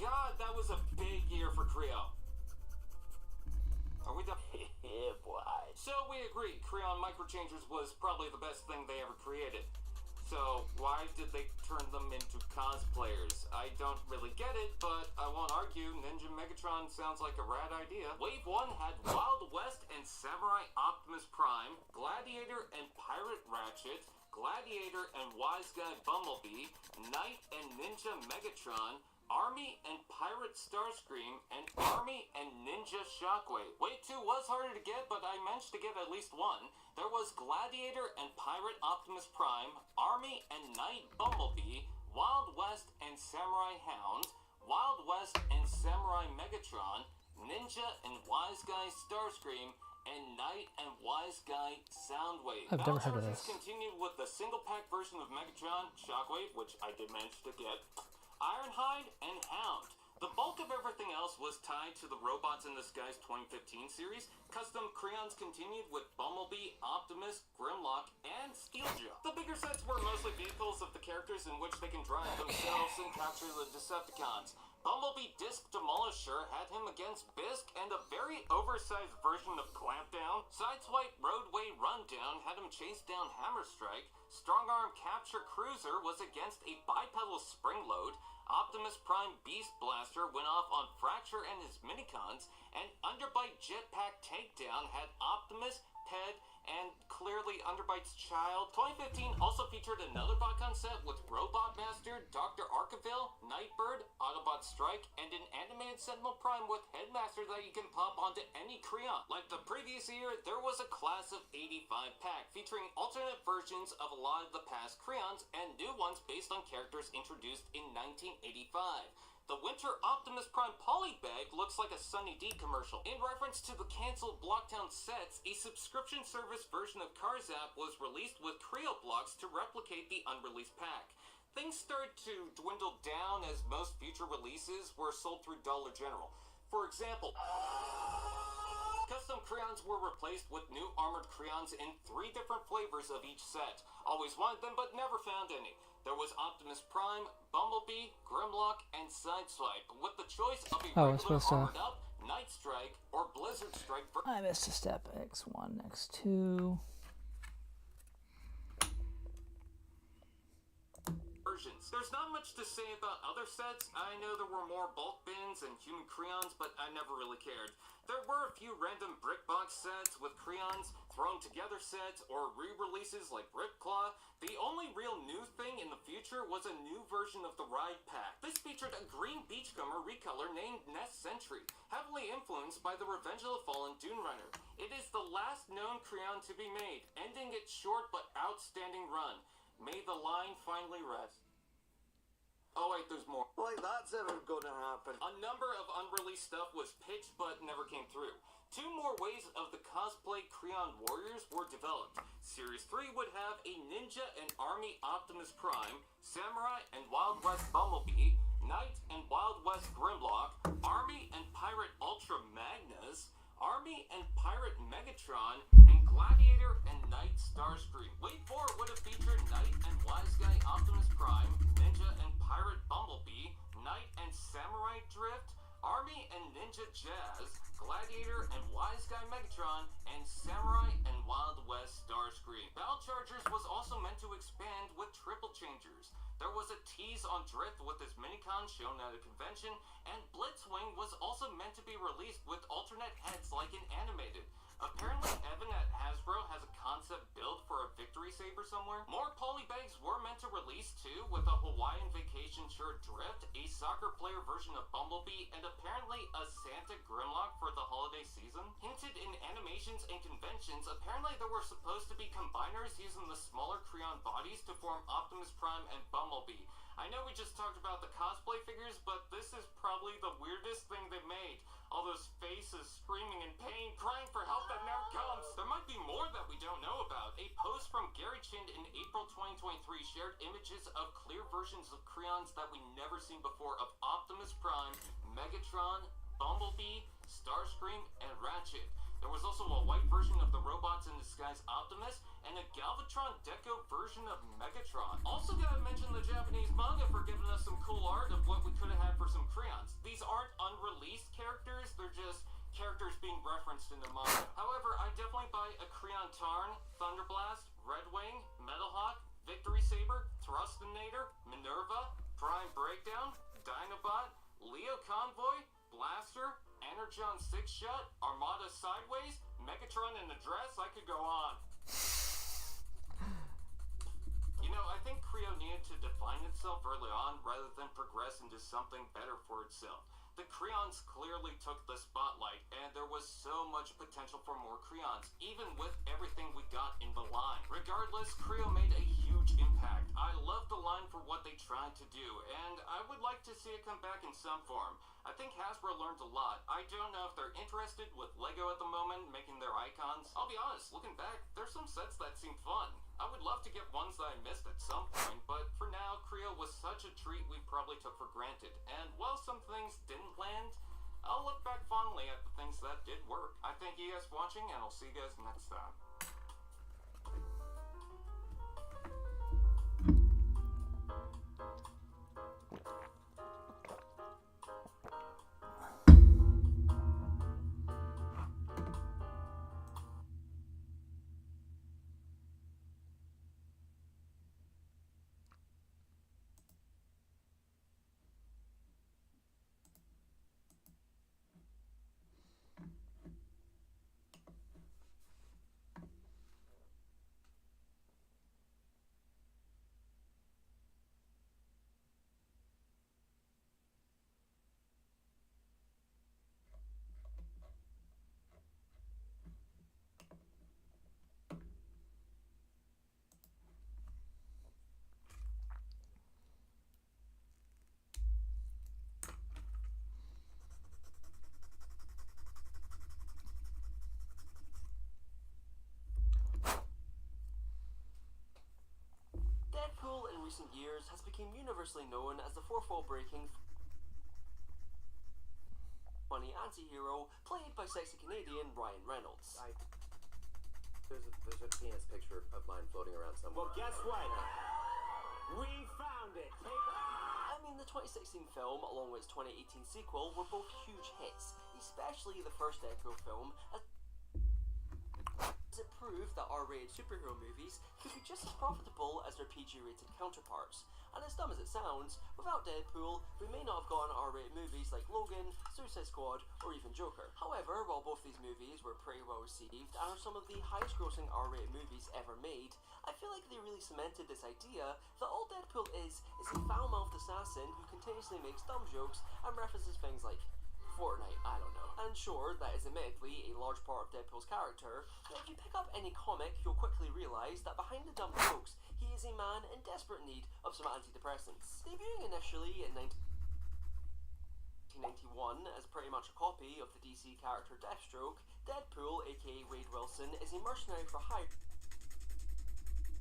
God, that was a big year for Creo. Are we done? Yeah, boy. So we agree, Creon Microchangers was probably the best thing they ever created. So why did they turn them into cosplayers? I don't really get it, but I won't argue. Ninja Megatron sounds like a rad idea. Wave 1 had Wild West and Samurai Optimus Prime, Gladiator and Pirate Ratchet, Gladiator and Wise Guy Bumblebee, Knight and Ninja Megatron, Army and Pirate Starscream, and Army and Ninja Shockwave. Wave 2 was harder to get, but I managed to get at least one. There was Gladiator and Pirate Optimus Prime, Army and Knight Bumblebee, Wild West and Samurai Hound, Wild West and Samurai Megatron, Ninja and Wise Guy Starscream, and Knight and Wise Guy Soundwave. I've never heard of this. Continued with the single pack version of Megatron, Shockwave, which I did manage to get, Ironhide, and Hound. The bulk of everything else was tied to the Robots in Disguise 2015 series. Custom crayons continued with Bumblebee, Optimus, Grimlock, and Steeljaw. The bigger sets were mostly vehicles of the characters in which they can drive themselves and capture the Decepticons. Bumblebee Disc Demolisher had him against Bisque and a very oversized version of Clampdown. Sideswipe Roadway Rundown had him chase down Hammerstrike. Strongarm Capture Cruiser was against a bipedal Springload. Optimus Prime Beast Blaster went off on Fracture and his Minicons. And Underbite Jetpack Takedown had Optimus, Ped, and clearly Underbite's child. 2015 also featured another Botcon set with Robot Master, Dr. Arkaville, Nightbird, Autobot Strike, and an animated Sentinel Prime with Headmaster that you can pop onto any Creon. Like the previous year, there was a Class of 85 pack featuring alternate versions of a lot of the past Creons and new ones based on characters introduced in 1985. The Winter Optimus Prime Polybag looks like a Sunny D commercial. In reference to the canceled Blocktown sets, a subscription service version of Carzap was released with Creo blocks to replicate the unreleased pack. Things started to dwindle down as most future releases were sold through Dollar General. For example, custom crayons were replaced with new armored crayons in 3 different flavors of each set. Always wanted them but never found any. There was Optimus Prime, Bumblebee, Grimlock, and Sideswipe, with the choice of a regular armored up, Night Strike, or Blizzard Strike. I missed a step. X1, X2. Versions. There's not much to say about other sets. I know there were more bulk bins and human crayons, but I never really cared. There were a few random brick box sets with crayons, thrown together sets, or re-releases like Ripclaw. The only real new thing in the future was a new version of the Ride Pack. This featured a green beachcomber recolor named Nest Sentry, heavily influenced by the Revenge of the Fallen Dune Runner. It is the last known crayon to be made, ending its short but outstanding run. May the line finally rest. Oh wait, there's more. Like that's ever gonna happen. A number of unreleased stuff was pitched but never came through. 2 more waves of the cosplay Creon Warriors were developed. Series 3 would have a Ninja and Army Optimus Prime, Samurai and Wild West Bumblebee, Knight and Wild West Grimlock, Army and Pirate Ultra Magnus, Army and Pirate Megatron, and Gladiator and Knight Starscream. Wave 4 would have featured Knight and Wise Guy Optimus Prime, Ninja and Pirate Bumblebee, Knight and Samurai Drift, Army and Ninja Jazz, Gladiator and Wise Guy Megatron, and Samurai and Wild West Starscream. Battle Chargers was also meant to expand with Triple Changers. There was a tease on Drift with his Minicon shown at a convention, and Blitzwing was also meant to be released with alternate heads like in animated. Apparently, Evan at Hasbro has a concept build for a Victory Saber somewhere. More polybags were meant to release too, with a Hawaiian Vacation shirt Drift, a soccer player version of Bumblebee, and apparently a Santa Grimlock for the holiday season. Hinted in animations and conventions, apparently there were supposed to be combiners using the smaller crayon bodies to form Optimus Prime and Bumblebee. I know we just talked about the cosplay figures, but this is probably the weirdest thing they made. All those faces screaming in pain, crying for help that never comes. There might be more that we don't know about. A post from Gary Chind in April 2023 shared images of clear versions of crayons that we never seen before of Optimus Prime, Megatron, Bumblebee, Starscream, and Ratchet. There was also a white version of the Robots in Disguise Optimus, and a Galvatron Deco version of Megatron. Also gotta mention the Japanese manga for giving us some cool art of what we could have had for some crayons. These aren't unreleased characters, they're just characters being referenced in the manga. However, I definitely buy a Creon Tarn, Thunderblast, Redwing, Metalhawk, Victory Saber, Thrustinator, Minerva, Prime Breakdown, Dinobot, Leo Convoy, Blaster, Energon 6-Shot, Armada Sideways, Megatron in a dress. I could go on. You You know, I think Creo needed to define itself early on rather than progress into something better for itself. The Creons clearly took the spotlight, and there was so much potential for more Creons, even with everything we got in the line. Regardless, Creo made a huge impact. I love the line for what they tried to do, and I would like to see it come back in some form. I think Hasbro learned a lot. I don't know if they're interested with LEGO at the moment, making their icons. I'll be honest, looking back, there's some sets that seem fun. I would love to get ones that I missed at some point, but for now, Creo was such a treat we probably took for granted. And while some things didn't land, I'll look back fondly at the things that did work. I thank you guys for watching, and I'll see you guys next time. Deadpool in recent years has become universally known as the fourth wall breaking funny anti-hero played by sexy Canadian Ryan Reynolds. There's a penis picture of mine floating around somewhere. Well, guess what? We found it. I mean, the 2016 film, along with its 2018 sequel, were both huge hits, especially the first Deadpool film, as it proved that R-rated superhero movies could be just as profitable as their PG-rated counterparts. And as dumb as it sounds, without Deadpool, we may not have gotten R-rated movies like Logan, Suicide Squad, or even Joker. However, while both these movies were pretty well received and are some of the highest grossing R-rated movies ever made, I feel like they really cemented this idea that all Deadpool is a foul-mouthed assassin who continuously makes dumb jokes and references things like Fortnite, I don't know. And sure, that is admittedly a large part of Deadpool's character, but if you pick up any comic, you'll quickly realise that behind the dumb jokes, he is a man in desperate need of some antidepressants. Debuting initially in 1991 as pretty much a copy of the DC character Deathstroke, Deadpool, aka Wade Wilson, is a mercenary for hire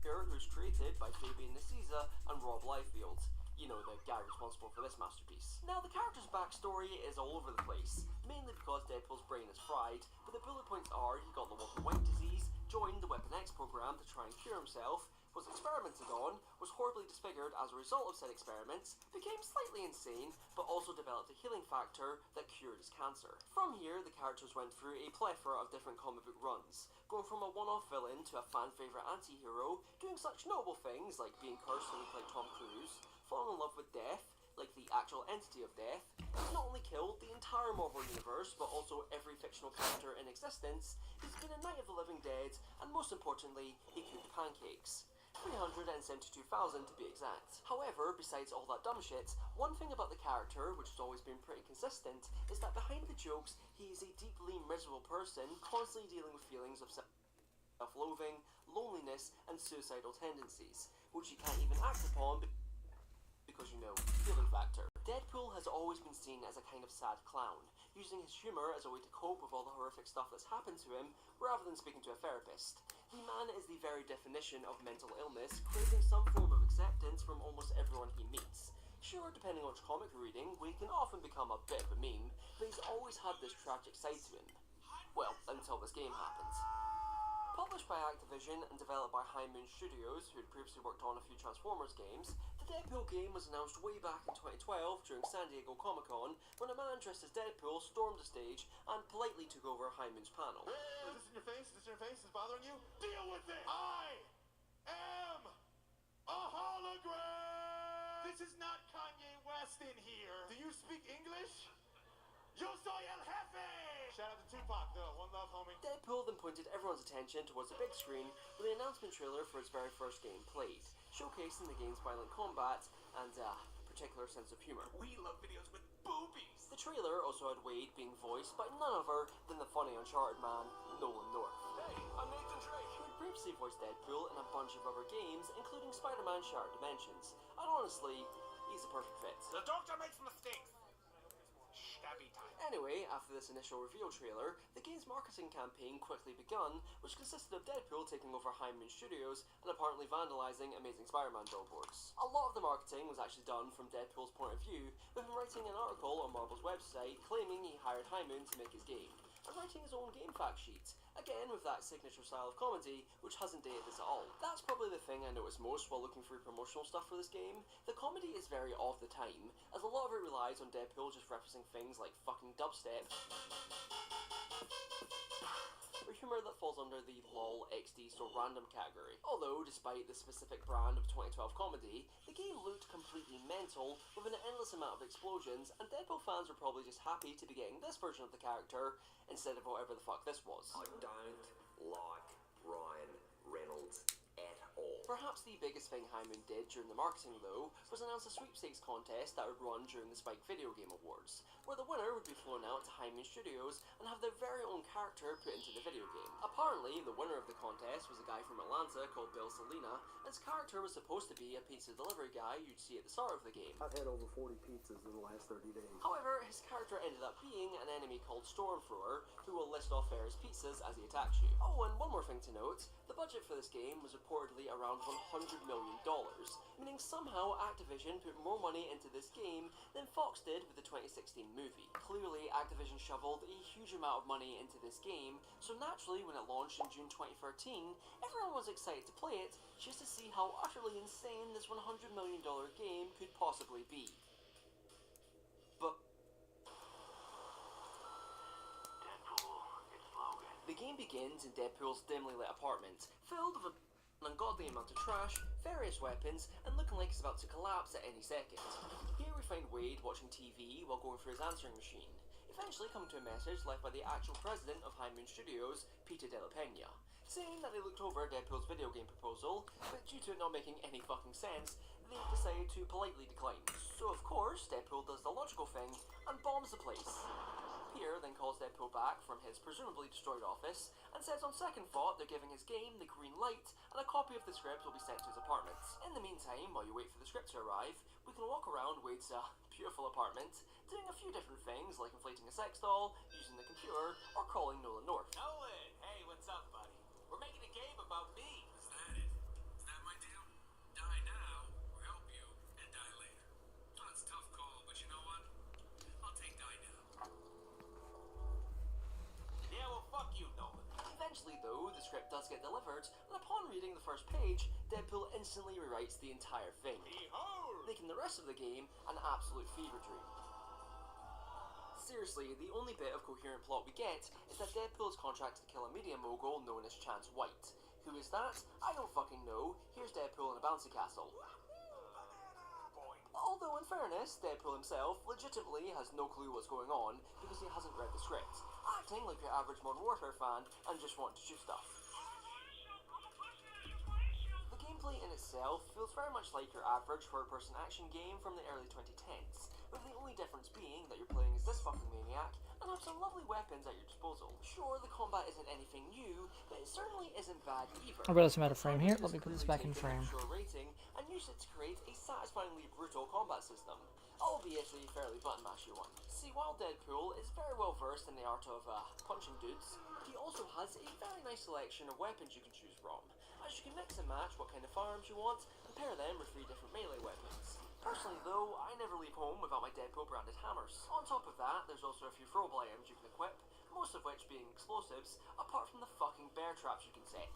who's created by Fabian Nicieza and Rob Liefeld. You know, the guy responsible for this masterpiece. Now, the character's backstory is all over the place, mainly because Deadpool's brain is fried, but the bullet points are he got the Walter White disease, joined the Weapon X program to try and cure himself, was experimented on, was horribly disfigured as a result of said experiments, became slightly insane, but also developed a healing factor that cured his cancer. From here, the characters went through a plethora of different comic book runs, going from a one-off villain to a fan-favourite anti-hero, doing such notable things like being cursed to look like Tom Cruise, falling in love with death, like the actual entity of death. He's not only killed the entire Marvel universe, but also every fictional character in existence. He's been a Night of the Living Dead, and most importantly, he cooked pancakes. 372,000 to be exact. However, besides all that dumb shit, one thing about the character, which has always been pretty consistent, is that behind the jokes, he is a deeply miserable person, constantly dealing with feelings of self-loathing, loneliness, and suicidal tendencies, which he can't even act upon because, you know, feeling factor. Deadpool has always been seen as a kind of sad clown, using his humour as a way to cope with all the horrific stuff that's happened to him, rather than speaking to a therapist. The man is the very definition of mental illness, craving some form of acceptance from almost everyone he meets. Sure, depending on which comic you're reading, we can often become a bit of a meme, but he's always had this tragic side to him. Well, until this game happens. Published by Activision and developed by High Moon Studios, who had previously worked on a few Transformers games, the Deadpool game was announced way back in 2012 during San Diego Comic-Con, when a man dressed as Deadpool stormed the stage and politely took over High Moon's panel. Is this in your face? Is this in your face? Is this bothering you? Deal with it! I am a hologram! This is not Kanye West in here. Do you speak English? Yo soy el jefe! Shout out to Tupac, though. One love, homie. Deadpool then pointed everyone's attention towards the big screen with the announcement trailer for its very first game, Blade, showcasing the game's violent combat and particular sense of humour. We love videos with boobies. The trailer also had Wade being voiced by none other than the funny Uncharted man, Nolan North. Hey, I'm Nathan Drake. Who had previously voiced Deadpool in a bunch of other games, including Spider-Man Shattered Dimensions. And honestly, he's a perfect fit. The doctor makes mistakes. Stabby time. Anyway, after this initial reveal trailer, the game's marketing campaign quickly begun, which consisted of Deadpool taking over High Moon Studios and apparently vandalizing Amazing Spider-Man billboards. A lot of the marketing was actually done from Deadpool's point of view, with him writing an article on Marvel's website claiming he hired High Moon to make his game, and writing his own game fact sheet, again with that signature style of comedy, which hasn't dated this at all. That's probably the thing I noticed most while looking through promotional stuff for this game. The comedy is very of the time, as a lot of it relies on Deadpool just referencing things like fucking dubstep, or humour that falls under the LOL, XD, so random category. Although, despite the specific brand of 2012 comedy, the game looked completely mental, with an endless amount of explosions, and Deadpool fans were probably just happy to be getting this version of the character, instead of whatever the fuck this was. I don't like Ryan Reynolds at all. Perhaps the biggest thing High Moon did during the marketing, though, was announce a sweepstakes contest that would run during the Spike Video Game Awards, where the winner would be flown out to High Moon Studios and have their very own character put into the video game. Apparently, the winner of the contest was a guy from Atlanta called Bill Salina, and his character was supposed to be a pizza delivery guy you'd see at the start of the game. I've had over 40 pizzas in the last 30 days. However, his character ended up being an enemy called Stormthrower, who will list off various pizzas as he attacks you. Oh, and one more thing to note, the budget for this game was reportedly around $100 million, meaning somehow Activision put more money into this game than Fox did with the 2016 movie. Clearly, Activision shoveled a huge amount of money into this game, so naturally when it launched in June 2013, everyone was excited to play it just to see how utterly insane this $100 million game could possibly be. But the game begins in Deadpool's dimly lit apartment, filled with an ungodly amount of trash, various weapons, and looking like he's about to collapse at any second. Here we find Wade watching TV while going through his answering machine, eventually coming to a message left by the actual president of High Moon Studios, Peter De La Peña, saying that they looked over Deadpool's video game proposal, but due to it not making any fucking sense, they decided to politely decline. So of course, Deadpool does the logical thing and bombs the place. Peter then calls Deadpool back from his presumably destroyed office and says on second thought they're giving his game the green light and a copy of the script will be sent to his apartment. In the meantime, while you wait for the script to arrive, we can walk around Wade's beautiful apartment, doing a few different things like inflating a sex doll, using the computer, or calling Nolan North. Nolan, hey, what's up, buddy? We're making a game about me. Is that it? Is that my deal? Die now, or help you, and die later. Oh, it's a tough call, but you know what? I'll take die now. Yeah, well, fuck you, Nolan. Eventually, though, the script does get delivered, and upon reading the first page, Deadpool instantly rewrites the entire thing, Behold! making the rest of the game an absolute fever dream. Seriously, the only bit of coherent plot we get is that Deadpool is contracted to kill a media mogul known as Chance White. Who is that? I don't fucking know. Here's Deadpool in a bouncy castle. Although, in fairness, Deadpool himself legitimately has no clue what's going on because he hasn't read the script, acting like your average Modern Warfare fan and just wanting to shoot stuff. The gameplay in itself feels very much like your average third-person action game from the early 2010s, with the only difference being that you're playing as this fucking maniac and have some lovely weapons at your disposal. Sure, the combat isn't anything new, but it certainly isn't bad either. I realized I'm out of frame here. Let me put this back in frame. Rating and use it to create a satisfyingly brutal combat system, albeit a fairly button mashy one. See, while Deadpool is very well versed in the art of punching dudes, he also has a very nice selection of weapons you can choose from, as you can mix and match what kind of firearms you want and pair them with 3 different melee weapons. Personally though, I never leave home without my Deadpool branded hammers. On top of that, there's also a few throwable items you can equip, most of which being explosives, apart from the fucking bear traps you can set.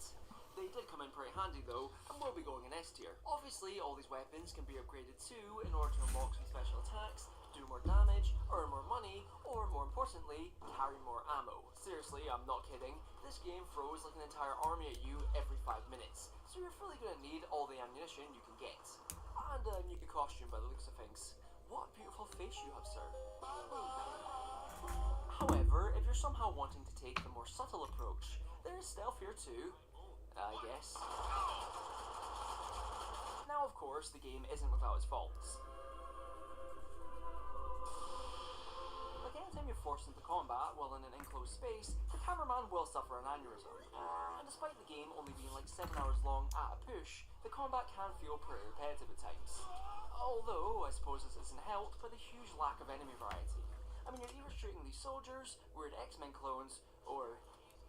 They did come in pretty handy though, and will be going in S tier. Obviously, all these weapons can be upgraded too in order to unlock some special attacks, do more damage, earn more money, or more importantly, carry more ammo. Seriously, I'm not kidding, this game throws like an entire army at you every 5 minutes, so you're really going to need all the ammunition you can get. And a new costume by the looks of things. What a beautiful face you have, sir. However, if you're somehow wanting to take the more subtle approach, there is stealthier too, I guess. Now, of course, the game isn't without its faults. Like anytime you're forced into combat while in an enclosed space, the cameraman will suffer an aneurysm. And despite the game only being like 7 hours long at a push, the combat can feel pretty repetitive at times. Although, I suppose this isn't helped by the huge lack of enemy variety. I mean, you're either shooting these soldiers, weird X-Men clones, or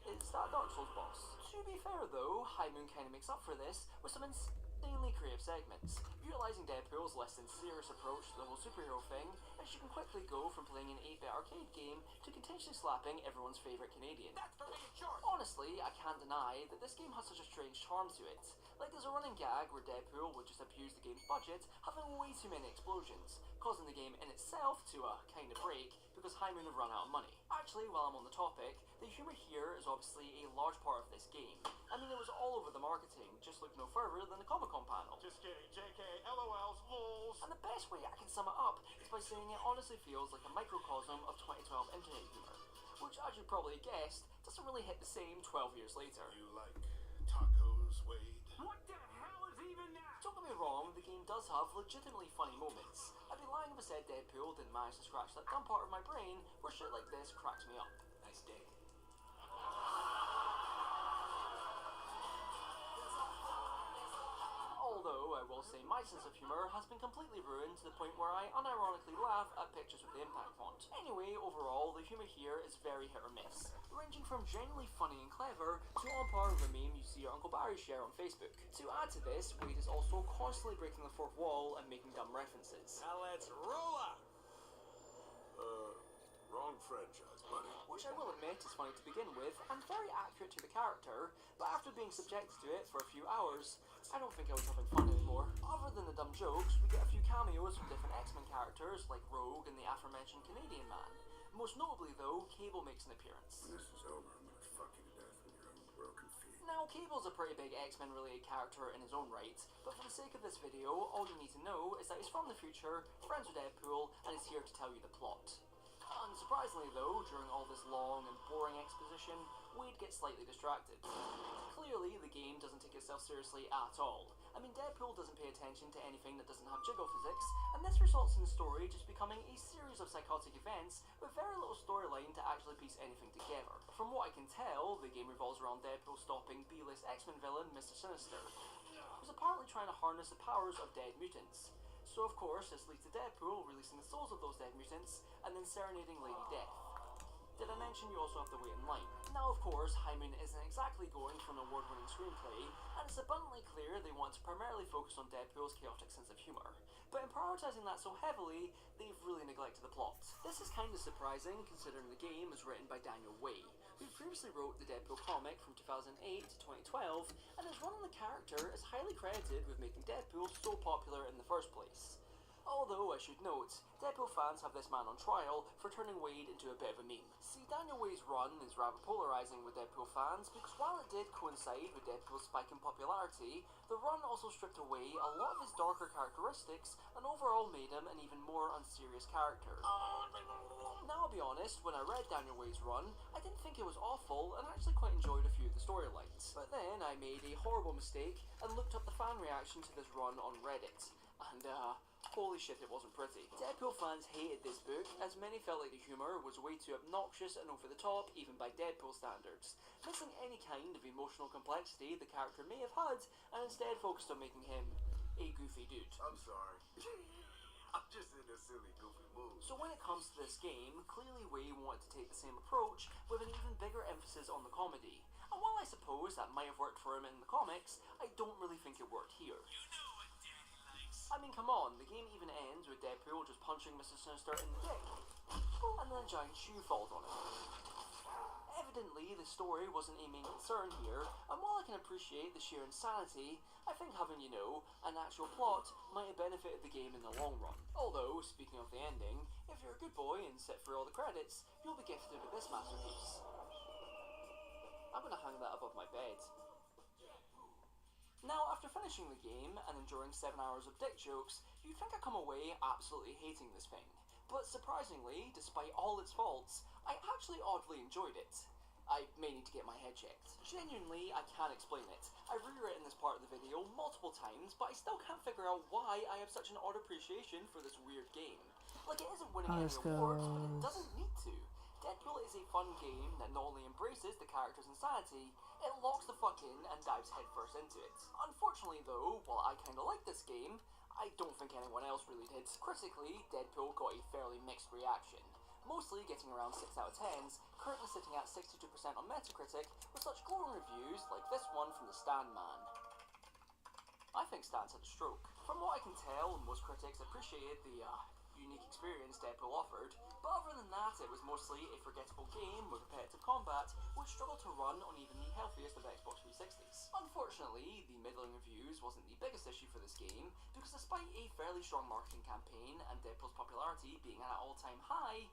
is that Dark Souls boss? To be fair though, High Moon kinda makes up for this with some insanely creative segments, utilising Deadpool's less than serious approach to the whole superhero thing, as you can quickly go from playing an 8-bit arcade game to contentiously slapping everyone's favourite Canadian. That's for being short. Honestly, I can't deny that this game has such a strange charm to it. Like, there's a running gag where Deadpool would just abuse the game's budget, having way too many explosions, causing the game in itself to kind of break because High Moon have run out of money. Actually, while I'm on the topic, the humour here is obviously a large part of this game. I mean, it was all over the marketing, just look no further than the Comic-Con panel. Just kidding, JK, LOLs, LOLs. And the best way I can sum it up is by saying it honestly feels like a microcosm of 2012 internet humour, which, as you probably guessed, doesn't really hit the same 12 years later. You like tacos, Wade? What the hell is even that? Don't get me wrong, the game does have legitimately funny moments. I'd be lying if I said Deadpool didn't manage to scratch that dumb part of my brain where shit like this cracks me up. Nice day. Although, I will say my sense of humour has been completely ruined to the point where I unironically laugh at pictures with the impact font. Anyway, overall, the humour here is very hit or miss, ranging from genuinely funny and clever to on par with a meme you see your Uncle Barry share on Facebook. To add to this, Wade is also constantly breaking the fourth wall and making dumb references. Now let's roll out. Wrong franchise, buddy. Which I will admit is funny to begin with and very accurate to the character, but after being subjected to it for a few hours, I don't think I was having fun anymore. Other than the dumb jokes, we get a few cameos from different X-Men characters like Rogue and the aforementioned Canadian man. Most notably though, Cable makes an appearance. When this is over, I'm gonna fuck you to death with your own broken feet. Now, Cable's a pretty big X-Men related character in his own right, but for the sake of this video, all you need to know is that he's from the future, friends with Deadpool, and is here to tell you the plot. Unsurprisingly though, during all this long and boring exposition, Wade gets slightly distracted. Clearly, the game doesn't take itself seriously at all. I mean, Deadpool doesn't pay attention to anything that doesn't have jiggle physics, and this results in the story just becoming a series of psychotic events with very little storyline to actually piece anything together. From what I can tell, the game revolves around Deadpool stopping B-list X-Men villain Mr. Sinister, who's apparently trying to harness the powers of dead mutants. So of course, this leads to Deadpool releasing the souls of those dead mutants and then serenading Lady Death. Did I mention you also have to wait in line? Now of course, High Moon isn't exactly going for an award-winning screenplay, and it's abundantly clear they want to primarily focus on Deadpool's chaotic sense of humour. But in prioritising that so heavily, they've really neglected the plot. This is kind of surprising considering the game was written by Daniel Way, who previously wrote the Deadpool comic from 2008 to 2012, and his run on the character is highly credited with making Deadpool so popular in the first place. Although, I should note, Deadpool fans have this man on trial for turning Wade into a bit of a meme. See, Daniel Way's run is rather polarising with Deadpool fans because while it did coincide with Deadpool's spike in popularity, the run also stripped away a lot of his darker characteristics and overall made him an even more unserious character. Now, I'll be honest, when I read Daniel Way's run, I didn't think it was awful and I actually quite enjoyed a few of the storylines. But then I made a horrible mistake and looked up the fan reaction to this run on Reddit. And, holy shit, it wasn't pretty. Deadpool fans hated this book, as many felt like the humour was way too obnoxious and over the top, even by Deadpool standards, missing any kind of emotional complexity the character may have had, and instead focused on making him a goofy dude. I'm sorry. I'm just in a silly, goofy mood. So when it comes to this game, clearly Way wanted to take the same approach, with an even bigger emphasis on the comedy. And while I suppose that might have worked for him in the comics, I don't really think it worked here. I mean, come on, the game even ends with Deadpool just punching Mr. Sinister in the dick, and then a giant shoe falls on him. Evidently, the story wasn't a main concern here, and while I can appreciate the sheer insanity, I think having, an actual plot might have benefited the game in the long run. Although, speaking of the ending, if you're a good boy and sit through all the credits, you'll be gifted with this masterpiece. I'm gonna hang that above my bed. Now, after finishing the game and enduring 7 hours of dick jokes, you'd think I'd come away absolutely hating this thing. But surprisingly, despite all its faults, I actually oddly enjoyed it. I may need to get my head checked. Genuinely, I can't explain it. I've rewritten this part of the video multiple times, but I still can't figure out why I have such an odd appreciation for this weird game. Like, it isn't winning any awards, but it doesn't need to. Deadpool is a fun game that not only embraces the character's insanity, it locks the fuck in and dives headfirst into it. Unfortunately though, while I kinda like this game, I don't think anyone else really did. Critically, Deadpool got a fairly mixed reaction, mostly getting around 6 out of 10s, currently sitting at 62% on Metacritic, with such glowing reviews like this one from the Stan Man. I think Stan's had a stroke. From what I can tell, most critics appreciated the unique experience Deadpool offered, but other than that, it was mostly a forgettable game with repetitive combat, which struggled to run on even the healthiest of Xbox 360s. Unfortunately, the middling reviews wasn't the biggest issue for this game, because despite a fairly strong marketing campaign and Deadpool's popularity being at an all-time high,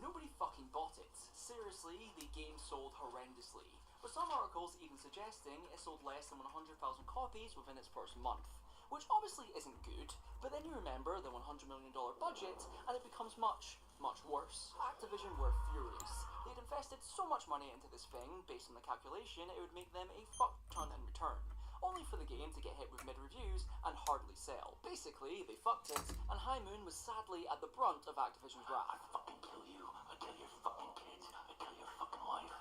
nobody fucking bought it. Seriously, the game sold horrendously, with some articles even suggesting it sold less than 100,000 copies within its first month. Which obviously isn't good, but then you remember the $100 million budget, and it becomes much, much worse. Activision were furious. They'd invested so much money into this thing, based on the calculation it would make them a fuck ton in return, only for the game to get hit with mid-reviews and hardly sell. Basically, they fucked it, and High Moon was sadly at the brunt of Activision's wrath. I fucking kill you. I kill your fucking kids. I kill your fucking wife.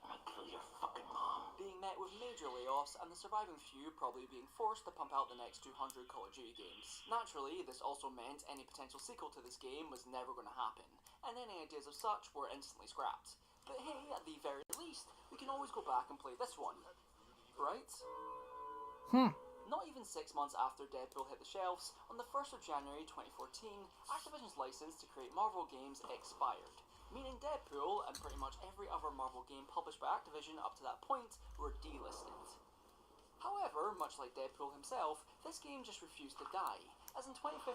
And I kill your fucking mom. Being met with major layoffs, and the surviving few probably being forced to pump out the next 200 Call of Duty games. Naturally, this also meant any potential sequel to this game was never going to happen, and any ideas of such were instantly scrapped. But hey, at the very least, we can always go back and play this one. Right? Not even 6 months after Deadpool hit the shelves, on the 1st of January 2014, Activision's license to create Marvel games expired, meaning Deadpool and pretty much every other Marvel game published by Activision up to that point were delisted. However, much like Deadpool himself, this game just refused to die, as in 2015,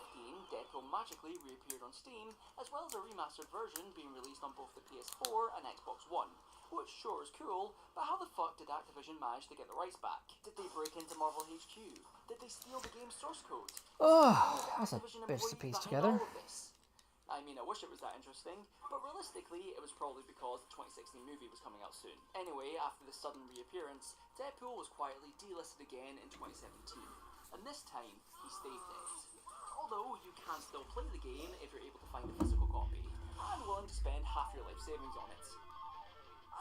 Deadpool magically reappeared on Steam, as well as a remastered version being released on both the PS4 and Xbox One. Which sure is cool, but how the fuck did Activision manage to get the rights back? Did they break into Marvel HQ? Did they steal the game's source code? That's a bit to piece together. I mean, I wish it was that interesting, but realistically, it was probably because the 2016 movie was coming out soon. Anyway, after this sudden reappearance, Deadpool was quietly delisted again in 2017, and this time, he stayed dead. Although, you can still play the game if you're able to find a physical copy, and willing to spend half your life savings on it.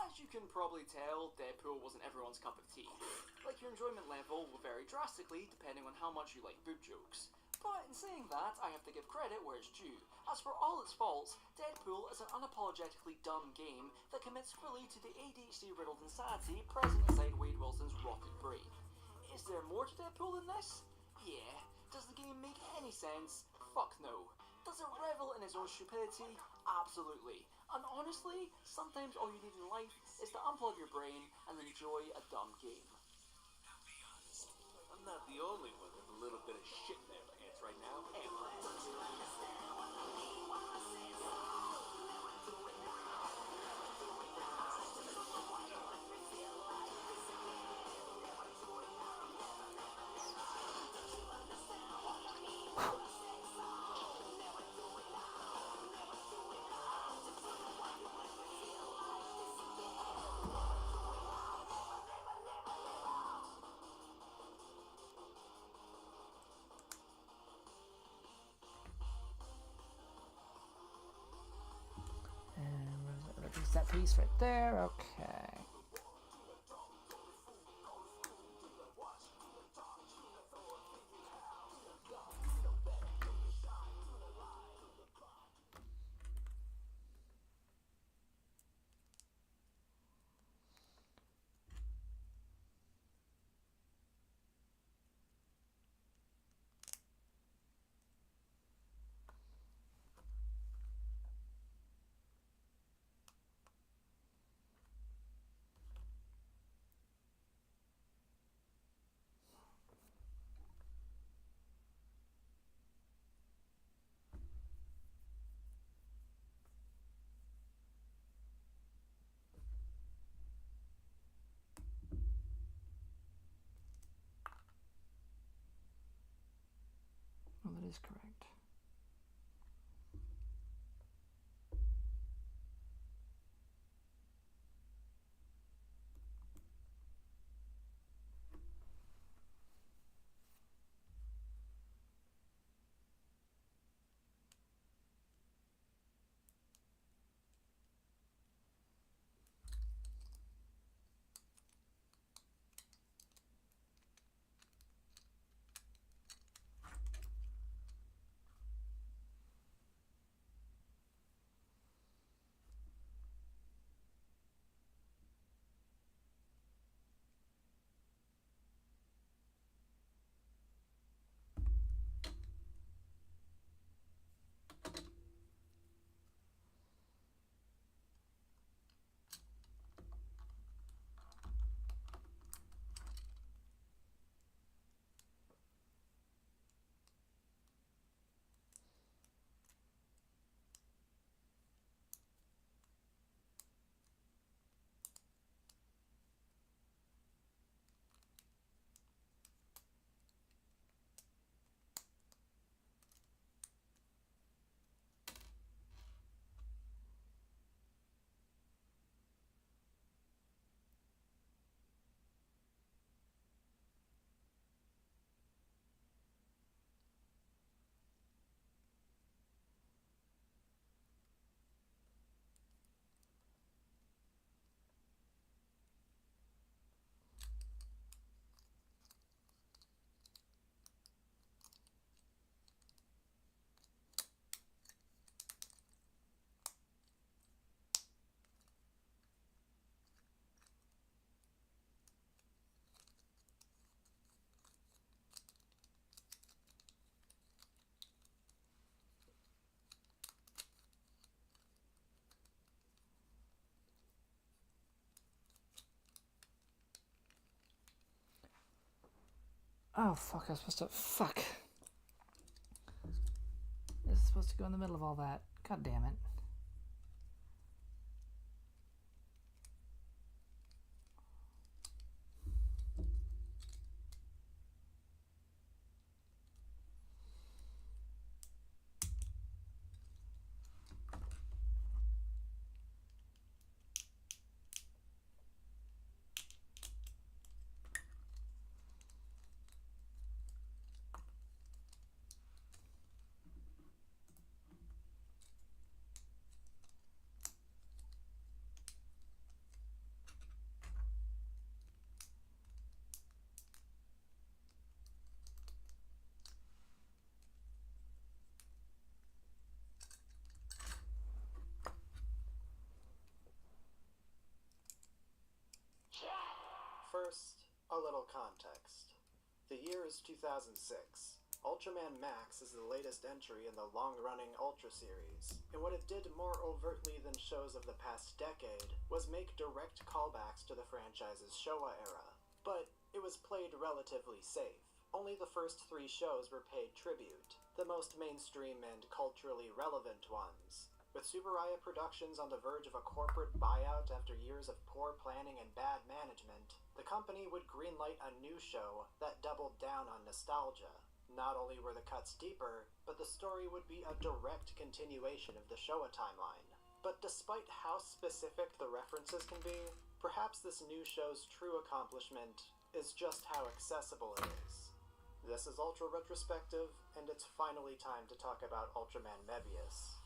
As you can probably tell, Deadpool wasn't everyone's cup of tea. Like, your enjoyment level will vary drastically depending on how much you like boob jokes. But in saying that, I have to give credit where it's due. As for all its faults, Deadpool is an unapologetically dumb game that commits fully to the ADHD-riddled insanity present inside Wade Wilson's rotted brain. Is there more to Deadpool than this? Yeah. Does the game make any sense? Fuck no. Does it revel in its own stupidity? Absolutely. And honestly, sometimes all you need in life is to unplug your brain and enjoy a dumb game. I'm not the only one with a little bit of shit in their pants right now. That piece right there, okay. Well, that is correct. Oh, fuck, I was supposed to... Fuck. This is supposed to go in the middle of all that. God damn it. First, a little context. The year is 2006. Ultraman Max is the latest entry in the long-running Ultra series, and what it did more overtly than shows of the past decade was make direct callbacks to the franchise's Showa era. But it was played relatively safe. Only the first 3 shows were paid tribute, the most mainstream and culturally relevant ones. With Tsuburaya Productions on the verge of a corporate buyout after years of poor planning and bad management, the company would greenlight a new show that doubled down on nostalgia. Not only were the cuts deeper, but the story would be a direct continuation of the Showa timeline. But despite how specific the references can be, perhaps this new show's true accomplishment is just how accessible it is. This is Ultra Retrospective, and it's finally time to talk about Ultraman Mebius.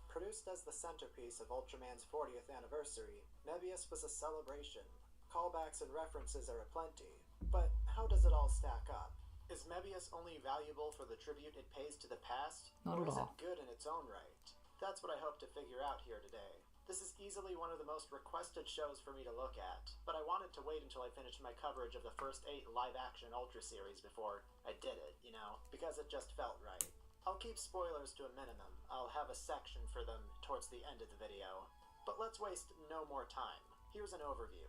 Produced as the centerpiece of Ultraman's 40th anniversary, Mebius was a celebration. Callbacks and references are aplenty. But how does it all stack up? Is Mebius only valuable for the tribute it pays to the past? Not or at is all. it good in its own right? That's what I hope to figure out here today. This is easily one of the most requested shows for me to look at, but I wanted to wait until I finished my coverage of the first 8 live-action Ultra series before I did it, because it just felt right. I'll keep spoilers to a minimum. I'll have a section for them towards the end of the video. But let's waste no more time. Here's an overview.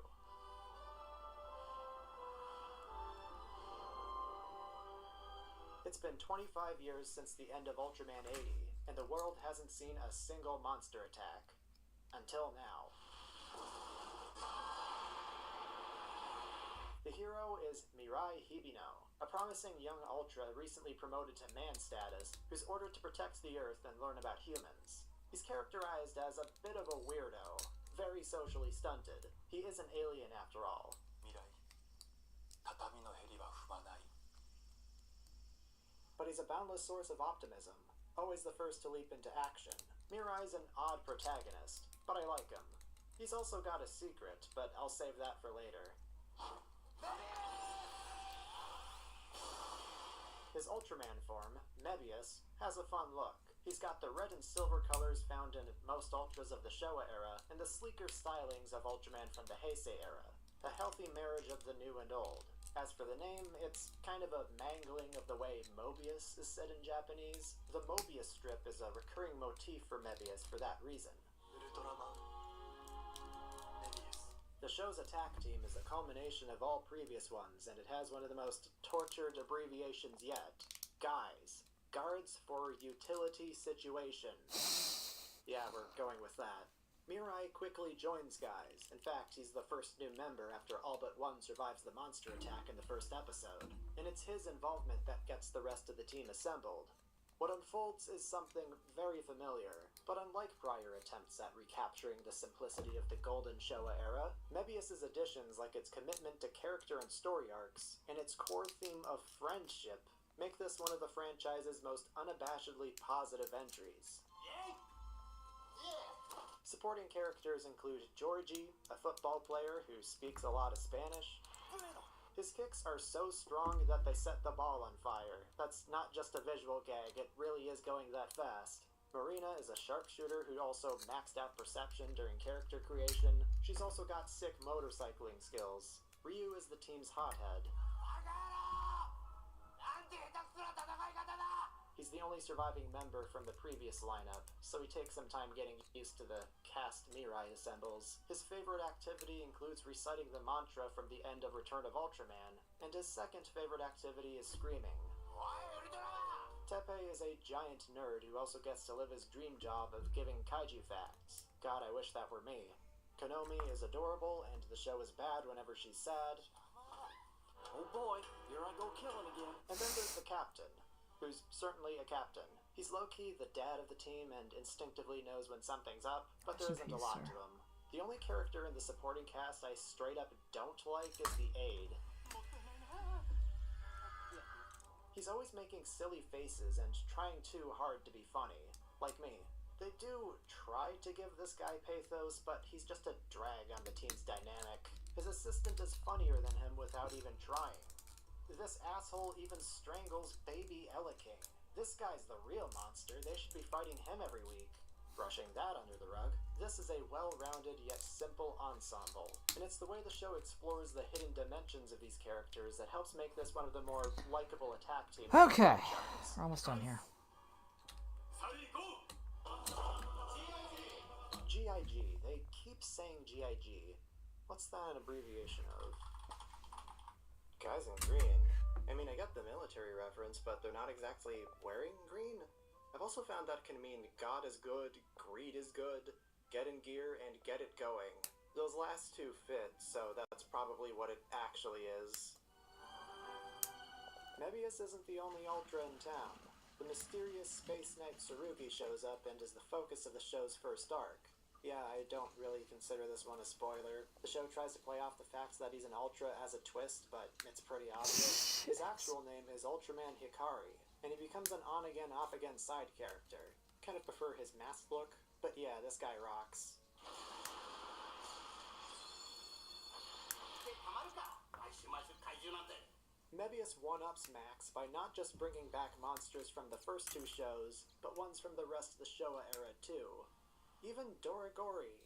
It's been 25 years since the end of Ultraman 80, and the world hasn't seen a single monster attack. Until now. The hero is Mirai Hibino, a promising young Ultra recently promoted to man status, who's ordered to protect the Earth and learn about humans. He's characterized as a bit of a weirdo, very socially stunted. He is an alien after all. But he's a boundless source of optimism, always the first to leap into action. Mirai's an odd protagonist, but I like him. He's also got a secret, but I'll save that for later. His Ultraman form, Mebius, has a fun look. He's got the red and silver colors found in most Ultras of the Showa era, and the sleeker stylings of Ultraman from the Heisei era. A healthy marriage of the new and old. As for the name, it's kind of a mangling of the way Mobius is said in Japanese. The Mobius strip is a recurring motif for Mebius for that reason. The show's attack team is a culmination of all previous ones, and it has one of the most tortured abbreviations yet. GUYS. Guards for Utility Situation. Yeah, we're going with that. Mirai quickly joins GUYS. In fact, he's the first new member after all but one survives the monster attack in the first episode. And it's his involvement that gets the rest of the team assembled. What unfolds is something very familiar, but unlike prior attempts at recapturing the simplicity of the Golden Showa era, Mebius's additions, like its commitment to character and story arcs, and its core theme of friendship, make this one of the franchise's most unabashedly positive entries. Supporting characters include Georgie, a football player who speaks a lot of Spanish. His kicks are so strong that they set the ball on fire. That's not just a visual gag, it really is going that fast. Marina is a sharpshooter who also maxed out perception during character creation. She's also got sick motorcycling skills. Ryu is the team's hothead. He's the only surviving member from the previous lineup, so he takes some time getting used to the cast Mirai assembles. His favorite activity includes reciting the mantra from the end of Return of Ultraman, and his second favorite activity is screaming. Teppei is a giant nerd who also gets to live his dream job of giving kaiju facts. God, I wish that were me. Konomi is adorable, and the show is bad whenever she's sad. Oh boy, here I go killing again. And then there's the captain, who's certainly a captain. He's low-key the dad of the team and instinctively knows when something's up, but there isn't a lot to him. The only character in the supporting cast I straight up don't like is the aide. He's always making silly faces and trying too hard to be funny, like me. They do try to give this guy pathos, but he's just a drag on the team's dynamic. His assistant is funnier than him without even trying. This asshole even strangles baby Ella King. This guy's the real monster. They should be fighting him every week. Brushing that under the rug. This is a well-rounded yet simple ensemble, and it's the way the show explores the hidden dimensions of these characters that helps make this one of the more likable attack teams. Okay, we're almost done here. GIG. They keep saying GIG. What's that an abbreviation of? Guys in green. I mean, I get the military reference, but they're not exactly wearing green. I've also found that can mean God is good, greed is good, get in gear, and get it going. Those last two fit, so that's probably what it actually is. Mebius isn't the only Ultra in town. The mysterious Space Knight Tsurugi shows up and is the focus of the show's first arc. Yeah, I don't really consider this one a spoiler. The show tries to play off the fact that he's an Ultra as a twist, but it's pretty obvious. His actual name is Ultraman Hikari, and he becomes an on-again, off-again side character. Kind of prefer his mask look, but yeah, this guy rocks. Mebius one-ups Max by not just bringing back monsters from the first two shows, but ones from the rest of the Showa era too. Even Doragori.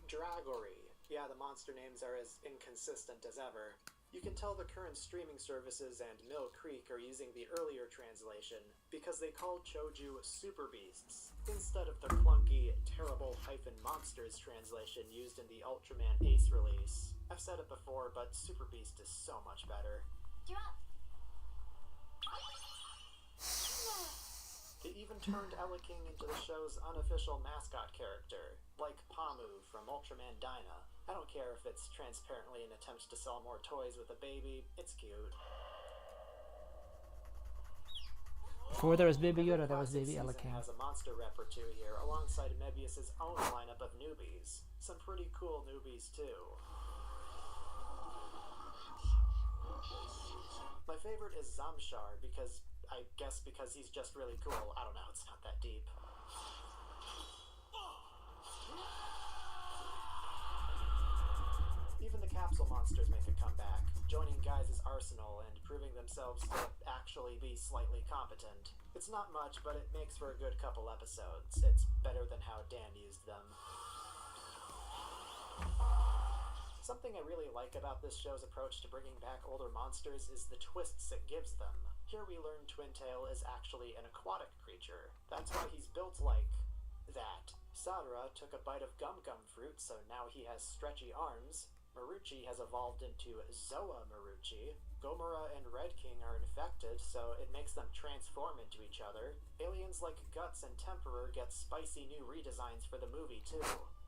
Dragori. Yeah, the monster names are as inconsistent as ever. You can tell the current streaming services and Mill Creek are using the earlier translation because they call Choju Super Beasts instead of the clunky, terrible -monsters translation used in the Ultraman Ace release. I've said it before, but Super Beast is so much better. They even turned Ella King into the show's unofficial mascot character, like Pamu from Ultraman Dyna. I don't care if it's transparently an attempt to sell more toys with a baby, it's cute. Before there was Baby Yoda, there was Baby Ella King. Has a monster rep or two here, alongside Mebius' own lineup of newbies. Some pretty cool newbies, too. My favorite is Zamshar, because he's just really cool. I don't know, it's not that deep. Even the capsule monsters make a comeback, joining Guys' arsenal and proving themselves to actually be slightly competent. It's not much, but it makes for a good couple episodes. It's better than how Dan used them. Something I really like about this show's approach to bringing back older monsters is the twists it gives them. Here we learn Twintail is actually an aquatic creature. That's why he's built like that. Sadara took a bite of gum-gum fruit, so now he has stretchy arms. Marucci has evolved into Zoa Marucci. Gomora and Red King are infected, so it makes them transform into each other. Aliens like Guts and Temperer get spicy new redesigns for the movie, too.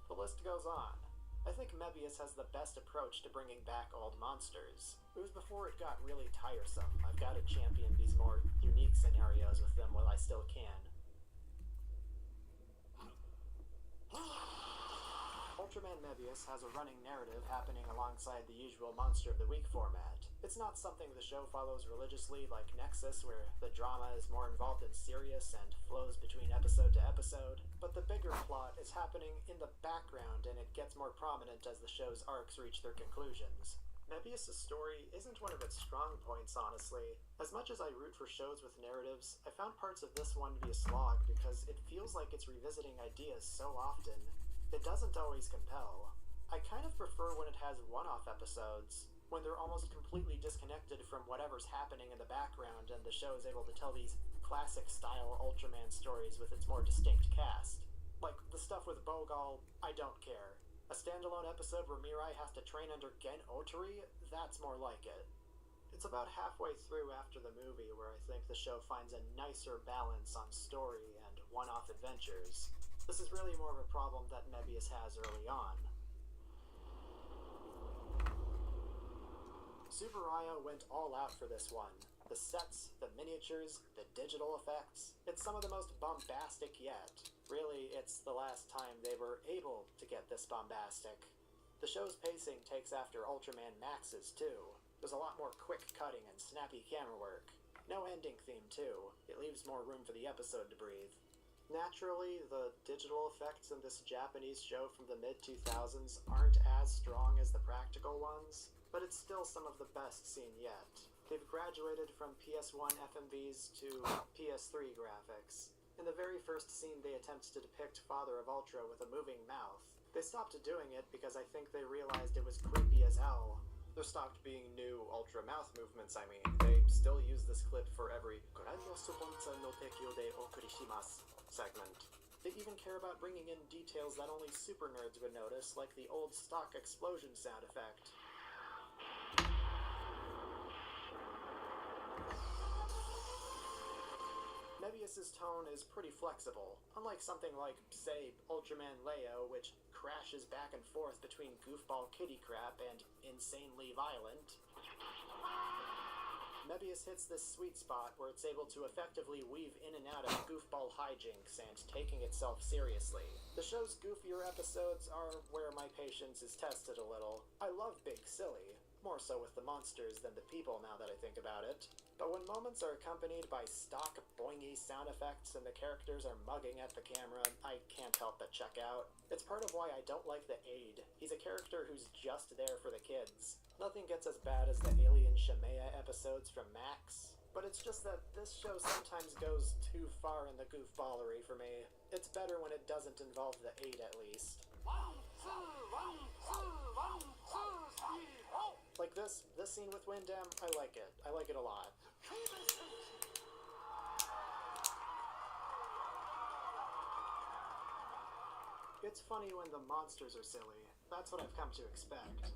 The list goes on. I think Mebius has the best approach to bringing back old monsters. It was before it got really tiresome. I've got to champion these more unique scenarios with them while I still can. Ultraman Mebius has a running narrative happening alongside the usual Monster of the Week format. It's not something the show follows religiously like Nexus, where the drama is more involved and serious and flows between episode to episode, but the bigger plot is happening in the background and it gets more prominent as the show's arcs reach their conclusions. Mebius' story isn't one of its strong points, honestly. As much as I root for shows with narratives, I found parts of this one to be a slog because it feels like it's revisiting ideas so often. It doesn't always compel. I kind of prefer when it has one-off episodes, when they're almost completely disconnected from whatever's happening in the background and the show is able to tell these classic-style Ultraman stories with its more distinct cast. Like, the stuff with Bogal, I don't care. A standalone episode where Mirai has to train under Gen Otori, that's more like it. It's about halfway through after the movie where I think the show finds a nicer balance on story and one-off adventures. This is really more of a problem that Mebius has early on. Tsuburaya went all out for this one. The sets, the miniatures, the digital effects, it's some of the most bombastic yet. Really, it's the last time they were able to get this bombastic. The show's pacing takes after Ultraman Max's too. There's a lot more quick cutting and snappy camera work. No ending theme too. It leaves more room for the episode to breathe. Naturally, the digital effects in this Japanese show from the mid-2000s aren't as strong as the practical ones, but it's still some of the best seen yet. They've graduated from PS1 FMVs to PS3 graphics. In the very first scene, they attempt to depict Father of Ultra with a moving mouth. They stopped doing it because I think they realized it was creepy as hell. There stopped being new Ultra mouth movements, I mean. They still use this clip for every segment. They even care about bringing in details that only super nerds would notice, like the old stock explosion sound effect. Mebius's tone is pretty flexible, unlike something like, say, Ultraman Leo, which crashes back and forth between goofball kitty crap and insanely violent. Mebius hits this sweet spot where it's able to effectively weave in and out of goofball hijinks and taking itself seriously. The show's goofier episodes are where my patience is tested a little. I love Big Silly, more so with the monsters than the people now that I think about it. But when moments are accompanied by stock boingy sound effects and the characters are mugging at the camera, I can't help but check out. It's part of why I don't like the Aide. He's a character who's just there for the kids. Nothing gets as bad as the Alien Shemaya episodes from Max, but it's just that this show sometimes goes too far in the goofballery for me. It's better when it doesn't involve the Aide at least. Like this scene with Windham, I like it. I like it a lot. It's funny when the monsters are silly. That's what I've come to expect.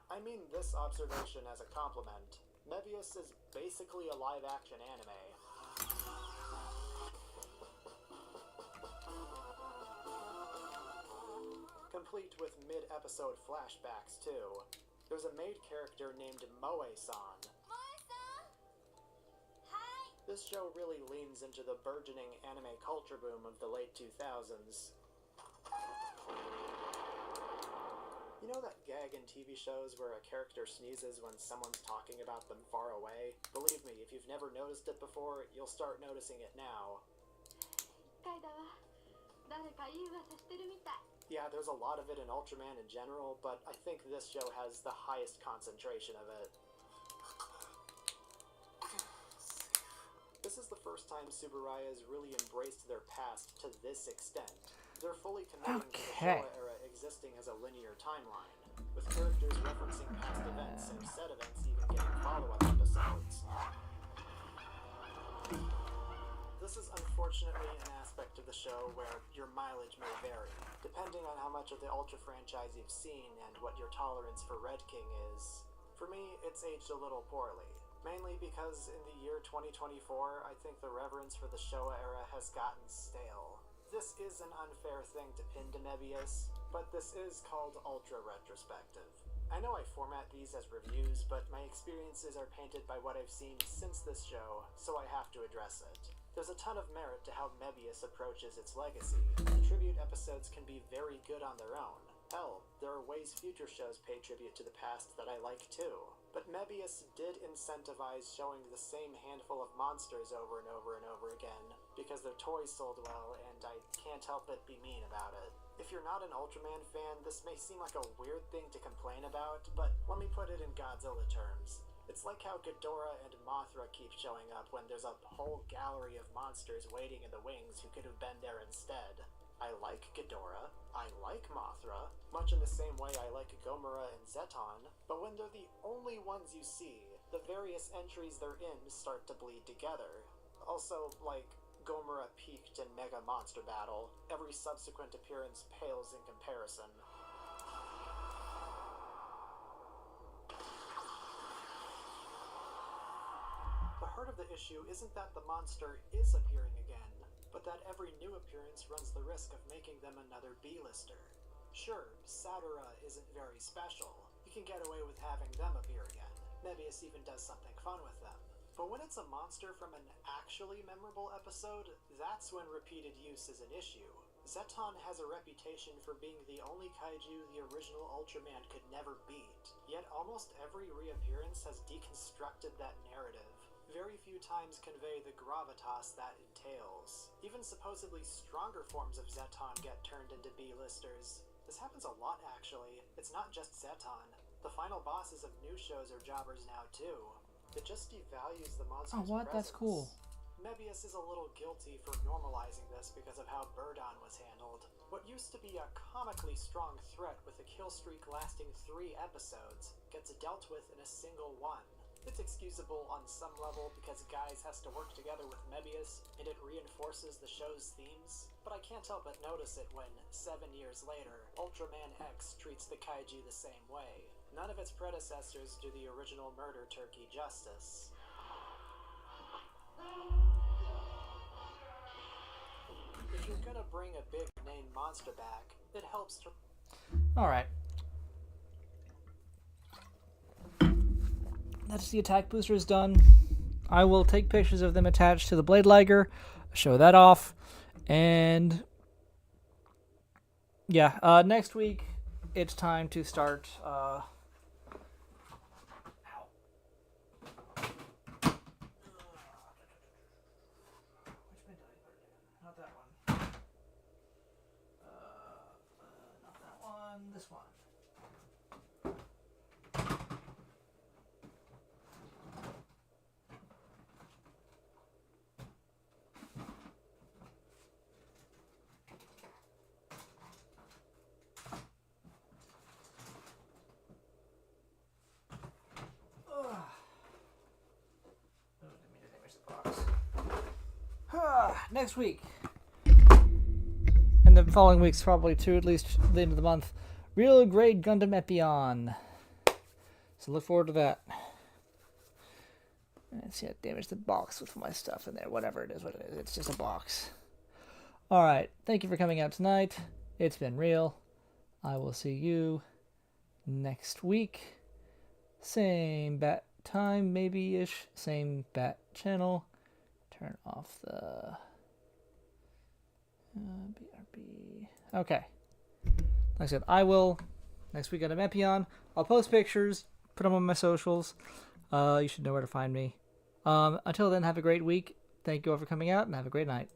I mean this observation as a compliment. Mebius is basically a live-action anime. Complete with mid-episode flashbacks, too. There's a maid character named Moe-san. Moe-san? Hi! This show really leans into the burgeoning anime culture boom of the late 2000s. You know that gag in TV shows where a character sneezes when someone's talking about them far away? Believe me, if you've never noticed it before, you'll start noticing it now. Yeah, there's a lot of it in Ultraman in general, but I think this show has the highest concentration of it. This is the first time Tsuburaya has really embraced their past to this extent. They're fully committing to the Showa era existing as a linear timeline, with characters referencing past events and said events even getting follow-up episodes. This is unfortunately an aspect of the show where your mileage may vary, depending on how much of the Ultra franchise you've seen and what your tolerance for Red King is. For me, it's aged a little poorly, mainly because in the year 2024, I think the reverence for the Showa era has gotten stale. This is an unfair thing to pin to Mebius, but this is called Ultra Retrospective. I know I format these as reviews, but my experiences are painted by what I've seen since this show, so I have to address it. There's a ton of merit to how Mebius approaches its legacy. The tribute episodes can be very good on their own. Hell, there are ways future shows pay tribute to the past that I like too. But Mebius did incentivize showing the same handful of monsters over and over and over again, because their toys sold well, and I can't help but be mean about it. If you're not an Ultraman fan, this may seem like a weird thing to complain about, but let me put it in Godzilla terms. It's like how Ghidorah and Mothra keep showing up when there's a whole gallery of monsters waiting in the wings who could have been there instead. I like Ghidorah, I like Mothra, much in the same way I like Gomora and Zeton, but when they're the only ones you see, the various entries they're in start to bleed together. Also, like, Gomora peaked in Mega Monster Battle. Every subsequent appearance pales in comparison. The heart of the issue isn't that the monster is appearing again, but that every new appearance runs the risk of making them another B-lister. Sure, Satura isn't very special. You can get away with having them appear again. Mebius even does something fun with them. But when it's a monster from an actually memorable episode, that's when repeated use is an issue. Zeton has a reputation for being the only kaiju the original Ultraman could never beat, yet almost every reappearance has deconstructed that narrative. Very few times convey the gravitas that entails. Even supposedly stronger forms of Zeton get turned into B-listers. This happens a lot, actually. It's not just Zeton. The final bosses of new shows are jobbers now, too. It just devalues the monster's Oh, what? presence. That's cool. Mebius is a little guilty for normalizing this because of how Birdon was handled. What used to be a comically strong threat with a kill streak lasting 3 episodes gets dealt with in a single one. It's excusable on some level because Guys has to work together with Mebius and it reinforces the show's themes, but I can't help but notice it when, 7 years later, Ultraman X treats the kaiju the same way. None of its predecessors do the original murder turkey justice. If you're gonna bring a big name monster back, it helps to... Alright. That's the attack boosters done. I will take pictures of them attached to the Blade Liger, show that off, and yeah, next week it's time to start not that one. Not that one, this one. Next week, and the following weeks, probably to at least the end of the month, Real Grade Gundam Epion. So look forward to that. Let's see, I damaged the box with my stuff in there. Whatever it is, what it is. It's just a box. Alright, thank you for coming out tonight. It's been real. I will see you next week. Same bat time, maybe-ish. Same bat channel. Turn off the... BRB. Okay. Like I said, I will next week on Epion. I'll post pictures, put them on my socials. You should know where to find me. Until then, have a great week. Thank you all for coming out, and have a great night.